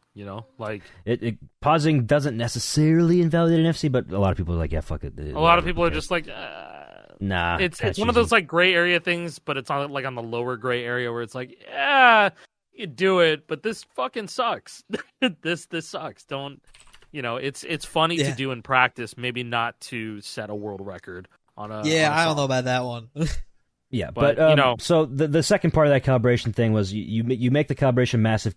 Like Pausing doesn't necessarily invalidate an FC, but a lot of people are like, yeah, fuck it. a lot of people are just like. Nah, it's one of those like gray area things, but it's on the lower gray area where it's like, yeah, you do it, but this fucking sucks. this sucks. Don't, it's funny to do in practice, maybe not to set a world record on a. Yeah, on a I song. don't know about that one. Yeah, but so the second part of that calibration thing was you make the calibration massive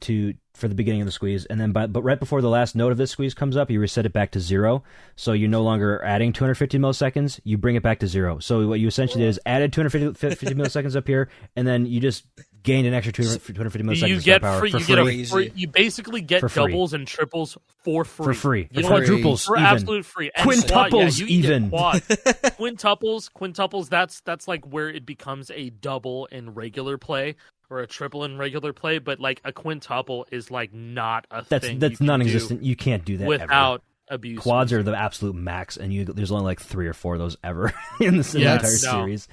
for the beginning of the squeeze, and then but right before the last note of this squeeze comes up, you reset it back to 0. So you're no longer adding 250 milliseconds. You bring it back to 0. So what you essentially did is added 250 milliseconds up here, and then you just gained an extra 250 milliseconds. You get power free. for You free. get you basically get For free. doubles and triples for free. For free. You know For what? quadruples, For even. absolute free. And Quintuples, you can get even. quad. Quintuples. That's like where it becomes a double in regular play or a triple in regular play. But like a quintuple is like not a thing. That's non-existent. You can't do that without ever. abuse. Quads are the absolute max, and there's only like 3 or 4 of those ever in the entire series.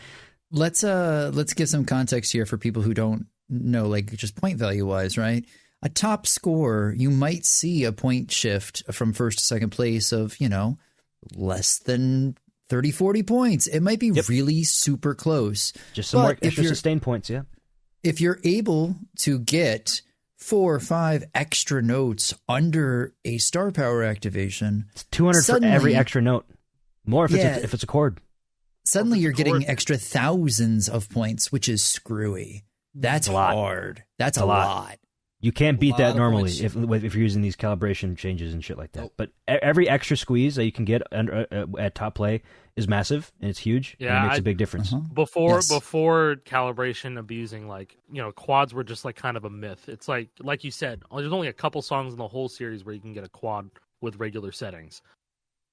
Let's give some context here for people who don't know, like just point value wise, right? A top score, you might see a point shift from first to second place of, less than 30, 40 points. It might be really super close. Just some more extra sustained points, yeah. If you're able to get 4 or 5 extra notes under a star power activation, it's 200 for every extra note. More if it's a chord. Suddenly you're getting extra thousands of points, which is screwy. That's hard. That's a lot. You can't beat that normally if you're using these calibration changes and shit like that. Nope. But every extra squeeze that you can get at top play is massive, and it's huge. Yeah, and it makes a big difference. Before calibration abusing, quads were just like kind of a myth. It's like you said, there's only a couple songs in the whole series where you can get a quad with regular settings.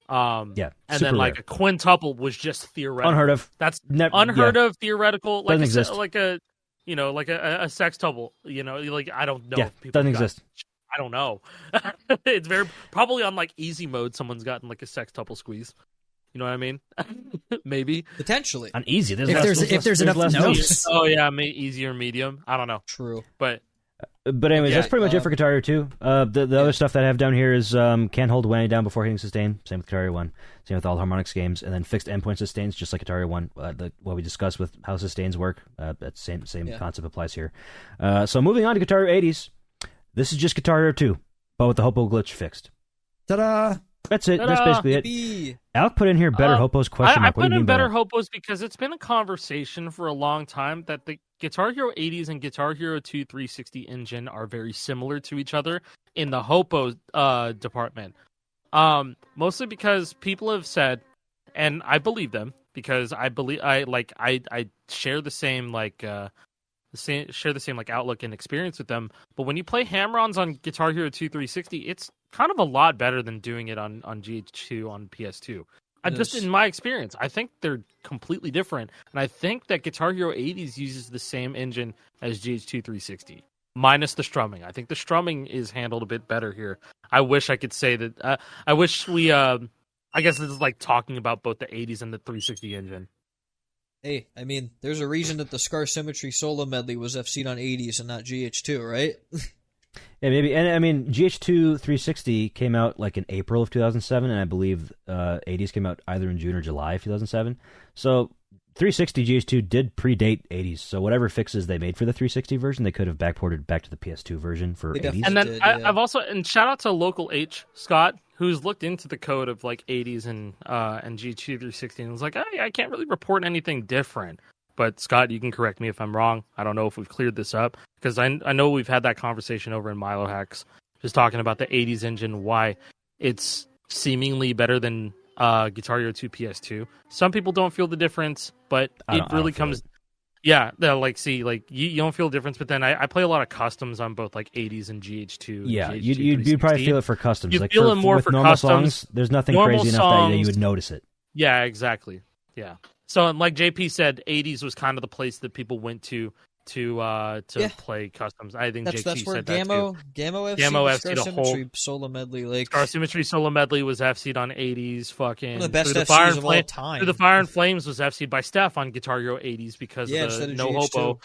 And then like rare. A quintuple was just theoretical. Unheard of. That's unheard of, theoretical. Like doesn't exist. Like a sextuple. Like I don't know. If people doesn't exist. I don't know. It's very probably on like easy mode. Someone's gotten like a sextuple squeeze. You know what I mean? Maybe potentially on easy. If there's enough notes. Oh yeah, easy or medium. I don't know. True, But anyways, that's pretty much it for Guitar Hero 2. The other stuff that I have down here is can't hold whammy down before hitting sustain. Same with Guitar Hero 1. Same with all Harmonix games. And then fixed endpoint sustains, just like Guitar Hero 1. What we discussed with how sustains work, that same concept applies here. So moving on to Guitar Hero 80s. This is just Guitar Hero 2, but with the Hopo glitch fixed. Ta-da! That's it. Ta-da! That's basically it. Alec put in here better Hopos question mark. I put in better Hopos because it's been a conversation for a long time that the Guitar Hero 80s and Guitar Hero 2 360 engine are very similar to each other in the Hopo department. Mostly because people have said, and I believe them because I share the same outlook and experience with them. But when you play hammer-ons on Guitar Hero 2 360, it's kind of a lot better than doing it on GH2 on PS2. Just in my experience, I think they're completely different, and I think that Guitar Hero 80s uses the same engine as GH2 360, minus the strumming. I think the strumming is handled a bit better here. I wish I could say that. I wish we. I guess this is like talking about both the 80s and the 360 engine. Hey, I mean, there's a reason that the Scar Symmetry solo medley was FC'd on 80s and not GH2, right? Yeah, maybe. And I mean, GH2 360 came out like in April of 2007, and I believe 80s came out either in June or July of 2007. So 360 GH2 did predate 80s. So whatever fixes they made for the 360 version, they could have backported back to the PS2 version for 80s. And then I've also, and shout out to Local H, Scott, who's looked into the code of like 80s and GH2 360 and was like, I can't really report anything different. But Scott, you can correct me if I'm wrong. I don't know if we've cleared this up because I know we've had that conversation over in Milo Hacks, just talking about the 80s engine, why it's seemingly better than Guitar Hero 2 PS2. Some people don't feel the difference, but it really comes. Yeah, you don't feel the difference, but then I play a lot of customs on both like 80s and GH2. Yeah, you'd probably feel it for customs. You feel it more for normal customs. Songs, there's nothing crazy enough that you would notice it. Yeah, exactly. Yeah. So, like JP said, 80s was kind of the place that people went to play customs. I think that's where said Gammo FC, Scar Symmetry Solo Medley, like Scar Symmetry Solo Medley was FC'd on 80s. Fucking one of the best FCs of all time. Through the Fire and Flames was FC'd by Steph on Guitar Hero 80s because of the no hopo.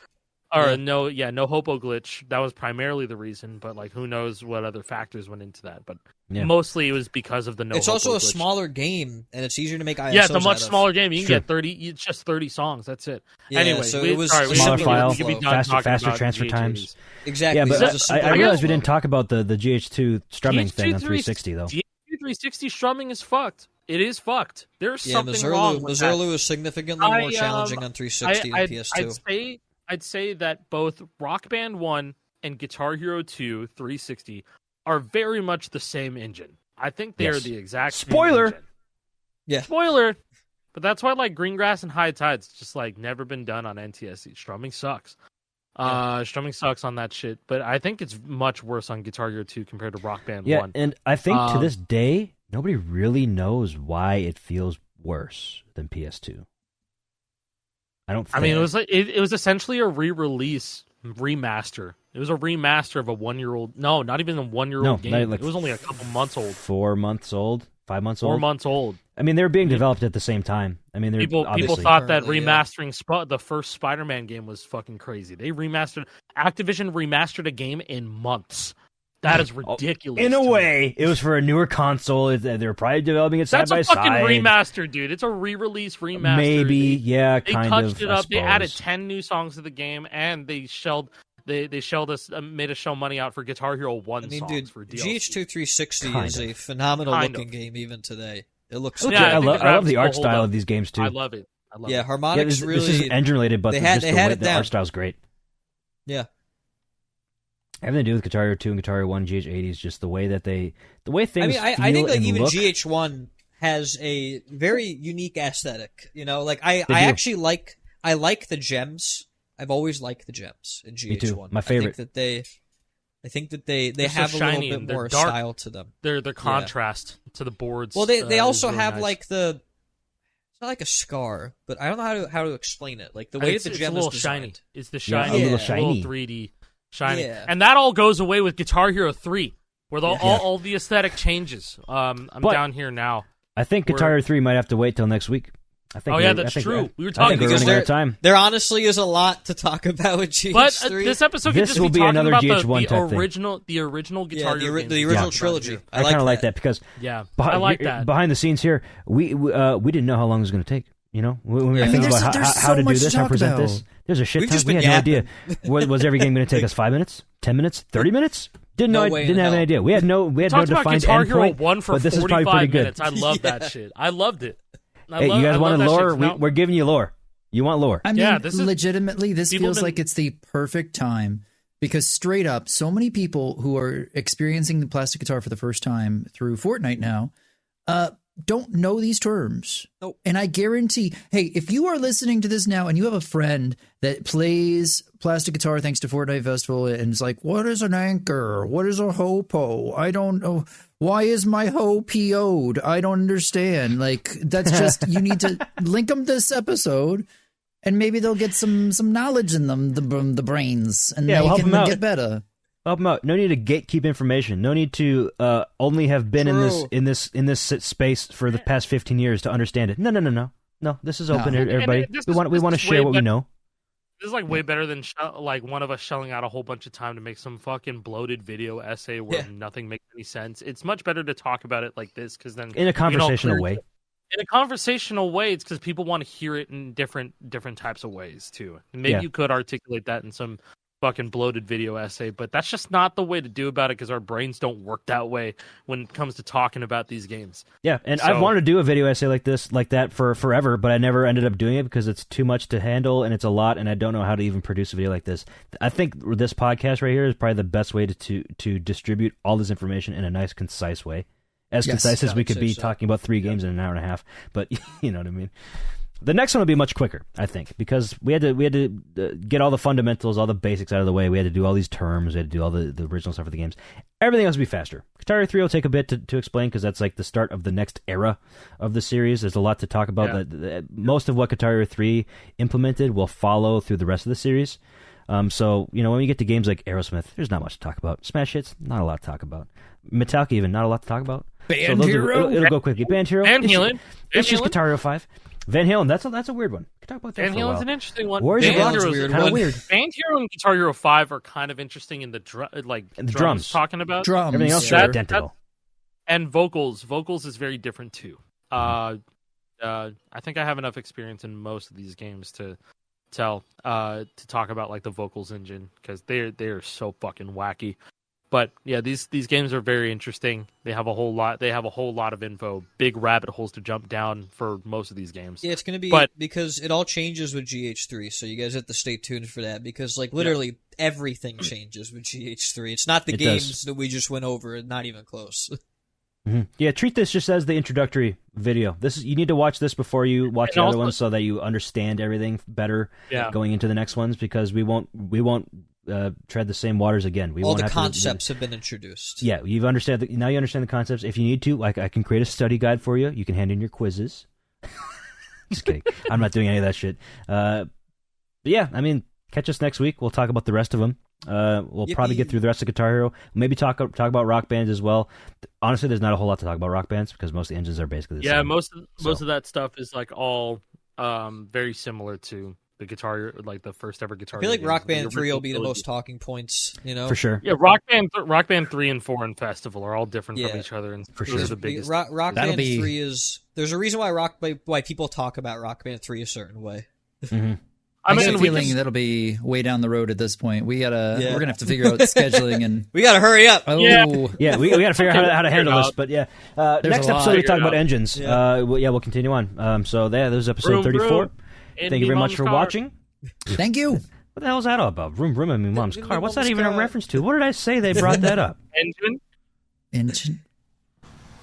No hopo glitch. That was primarily the reason, but like who knows what other factors went into that. But mostly it was because of the no. It's hopo also a glitch. Smaller game, and it's easier to make ISOs. Yeah, it's a much smaller game. You can get 30. It's just 30 songs. That's it. Yeah, anyway, so it was smaller file, faster faster transfer times. Exactly. Yeah, but I realized we didn't talk about the GH2 strumming thing on 360 though. GH2 360 strumming is fucked. It is fucked. There's something wrong with that. Missourlu is significantly more challenging on 360 than PS2. I'd say that both Rock Band 1 and Guitar Hero 2 360 are very much the same engine. I think they are the exact same engine. Yeah. Spoiler. But that's why like Greengrass and High Tide's just like never been done on NTSC. Strumming sucks. Strumming sucks on that shit. But I think it's much worse on Guitar Hero 2 compared to Rock Band 1. Yeah, and I think to this day, nobody really knows why it feels worse than PS2. I mean, it was essentially a remaster. It was a remaster of a 1-year-old. No, not even a 1-year-old game. It was only a couple months old. 4 months old. 5 months old. 4 months old. I mean, they were being developed at the same time. I mean, people thought that remastering the first Spider-Man game was fucking crazy. Activision remastered a game in months. That is ridiculous. In a way, it was for a newer console. They were probably developing it side by side. That's a fucking remaster, dude. It's a re-release remaster. Maybe, they touched it up. They added 10 new songs to the game, and they made us shell money out for Guitar Hero 1 songs for DLC. GH2 360 is a phenomenal looking game even today. It looks good. I love the art style of these games too. I love it. Harmonix really. This is engine related, but the art style's great. Yeah. Everything to do with Guitar Hero 2 and Guitar Hero 1 GH80 is just the way things I think like even look. GH1 has a very unique aesthetic. You know, like I actually like the gems. I've always liked the gems in GH1. Me too. My favorite. I think that they have so a little bit more dark, style to them. Their contrast to the boards. Well, they also really have nice. like it's not like a scar, but I don't know how to explain it. Like the way that the gem is designed. shiny. It's the shiny, a little shiny, 3D shiny, yeah. and that all goes away with Guitar Hero 3, where all the aesthetic changes. I'm down here now. I think Guitar Hero 3 might have to wait till next week. That's true. We were talking because there honestly is a lot to talk about with GH3. But this episode could just be talking another about GH1 the original Guitar Hero games. the original trilogy. I kind of like that because I like that. Behind the scenes here, we didn't know how long it was going to take. You know, when we were thinking about how to do this, how to present this. There's a shit ton. We had no idea. Was every game going to take us 5 minutes, 10 minutes, 30 minutes? Didn't have any idea. We had no defined Guitar Hero endpoint. 1 for but this is probably pretty good. minutes. I love that shit. I loved it. Hey, you guys wanted lore? We're giving you lore. You want lore? I mean, legitimately, this feels like it's the perfect time because straight up, so many people who are experiencing the plastic guitar for the first time through Fortnite now don't know these terms. Nope. And I guarantee, hey, if you are listening to this now and you have a friend that plays plastic guitar thanks to Fortnite Festival and is like, what is an anchor? What is a hopo? I don't know. Why is my hoe PO'd? I don't understand. Like, that's just, you need to link them this episode and maybe they'll get some knowledge in them, the brains, and they can get better. Help them out. No need to gatekeep information. No need to only have been in this space for the past 15 years to understand it. No. This is open, everybody. We want to share what we know. This is like way better than like one of us shelling out a whole bunch of time to make some fucking bloated video essay where nothing makes any sense. It's much better to talk about it like this because then in a conversational way. In a conversational way, it's because people want to hear it in different types of ways too. And maybe you could articulate that in some fucking bloated video essay, but that's just not the way to do about it because our brains don't work that way when it comes to talking about these games. Yeah, and I've wanted to do a video essay like that for forever, but I never ended up doing it because it's too much to handle and it's a lot, and I don't know how to even produce a video like this. I think this podcast right here is probably the best way to distribute all this information in a nice, concise way. As concise as we could be talking about 3 games in an hour and a half, but you know what I mean. The next one will be much quicker, I think, because we had to get all the fundamentals, all the basics out of the way. We had to do all these terms. We had to do all the original stuff for the games. Everything else will be faster. Guitar Hero 3 will take a bit to explain because that's like the start of the next era of the series. There's a lot to talk about. Yeah. Most of what Guitar Hero 3 implemented will follow through the rest of the series. So, when we get to games like Aerosmith, there's not much to talk about. Smash Hits, not a lot to talk about. Metallica even, not a lot to talk about. Band Hero? It'll go quickly. Band Hero. Van Halen. It's just Guitar Hero 5. Van Halen, that's a weird one. Could talk about that Van for a while. Halen's an interesting one. Warriors Van of Hero's kind of weird. Band Hero and Guitar Hero 5 are kind of interesting in the drums talking about. Drums. Everything else is identical. And vocals. Vocals is very different too. I think I have enough experience in most of these games to talk about like the vocals engine because they're so fucking wacky. But yeah, these games are very interesting. They have a whole lot of info, big rabbit holes to jump down for most of these games. Yeah, it's going to be because it all changes with GH3, so you guys have to stay tuned for that because like literally everything changes with GH3. It's not the games that we just went over, not even close. Mm-hmm. Yeah, treat this just as the introductory video. You need to watch this before you watch the other ones so that you understand everything better going into the next ones because we won't tread the same waters again. All the concepts have been introduced. Yeah, now you understand the concepts. If you need to, like I can create a study guide for you. You can hand in your quizzes. Just kidding. I'm not doing any of that shit. But yeah, I mean, catch us next week. We'll talk about the rest of them. We'll probably get through the rest of Guitar Hero. Maybe talk about Rock Bands as well. Honestly, there's not a whole lot to talk about Rock Bands because most of the engines are basically the same. Yeah, most of that stuff is like all very similar to the Guitar, like the first ever Guitar. I feel like Rock Band 3 will be the most talking points, for sure. Yeah, Rock Band 3 and 4 and Festival are all different from each other, and for sure, the biggest. Rock Band 3 is. There's a reason why people talk about Rock Band 3 a certain way. Mm-hmm. I have a feeling that'll be way down the road at this point. We're gonna have to figure out scheduling and we gotta hurry up. Oh yeah, we gotta figure out how to handle this. But yeah, next episode we talk about engines. Yeah. We'll continue on. So that was episode 34. Thank you very much for watching. Thank you. What the hell is that all about? Vroom vroom in my mom's car. What's that even a reference to? What did I say they brought that up? Engine.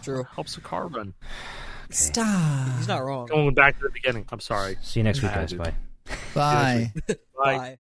True. Helps the car run. Okay. Stop. He's not wrong. Going back to the beginning. I'm sorry. See you next week, guys. Bye. Bye. Bye.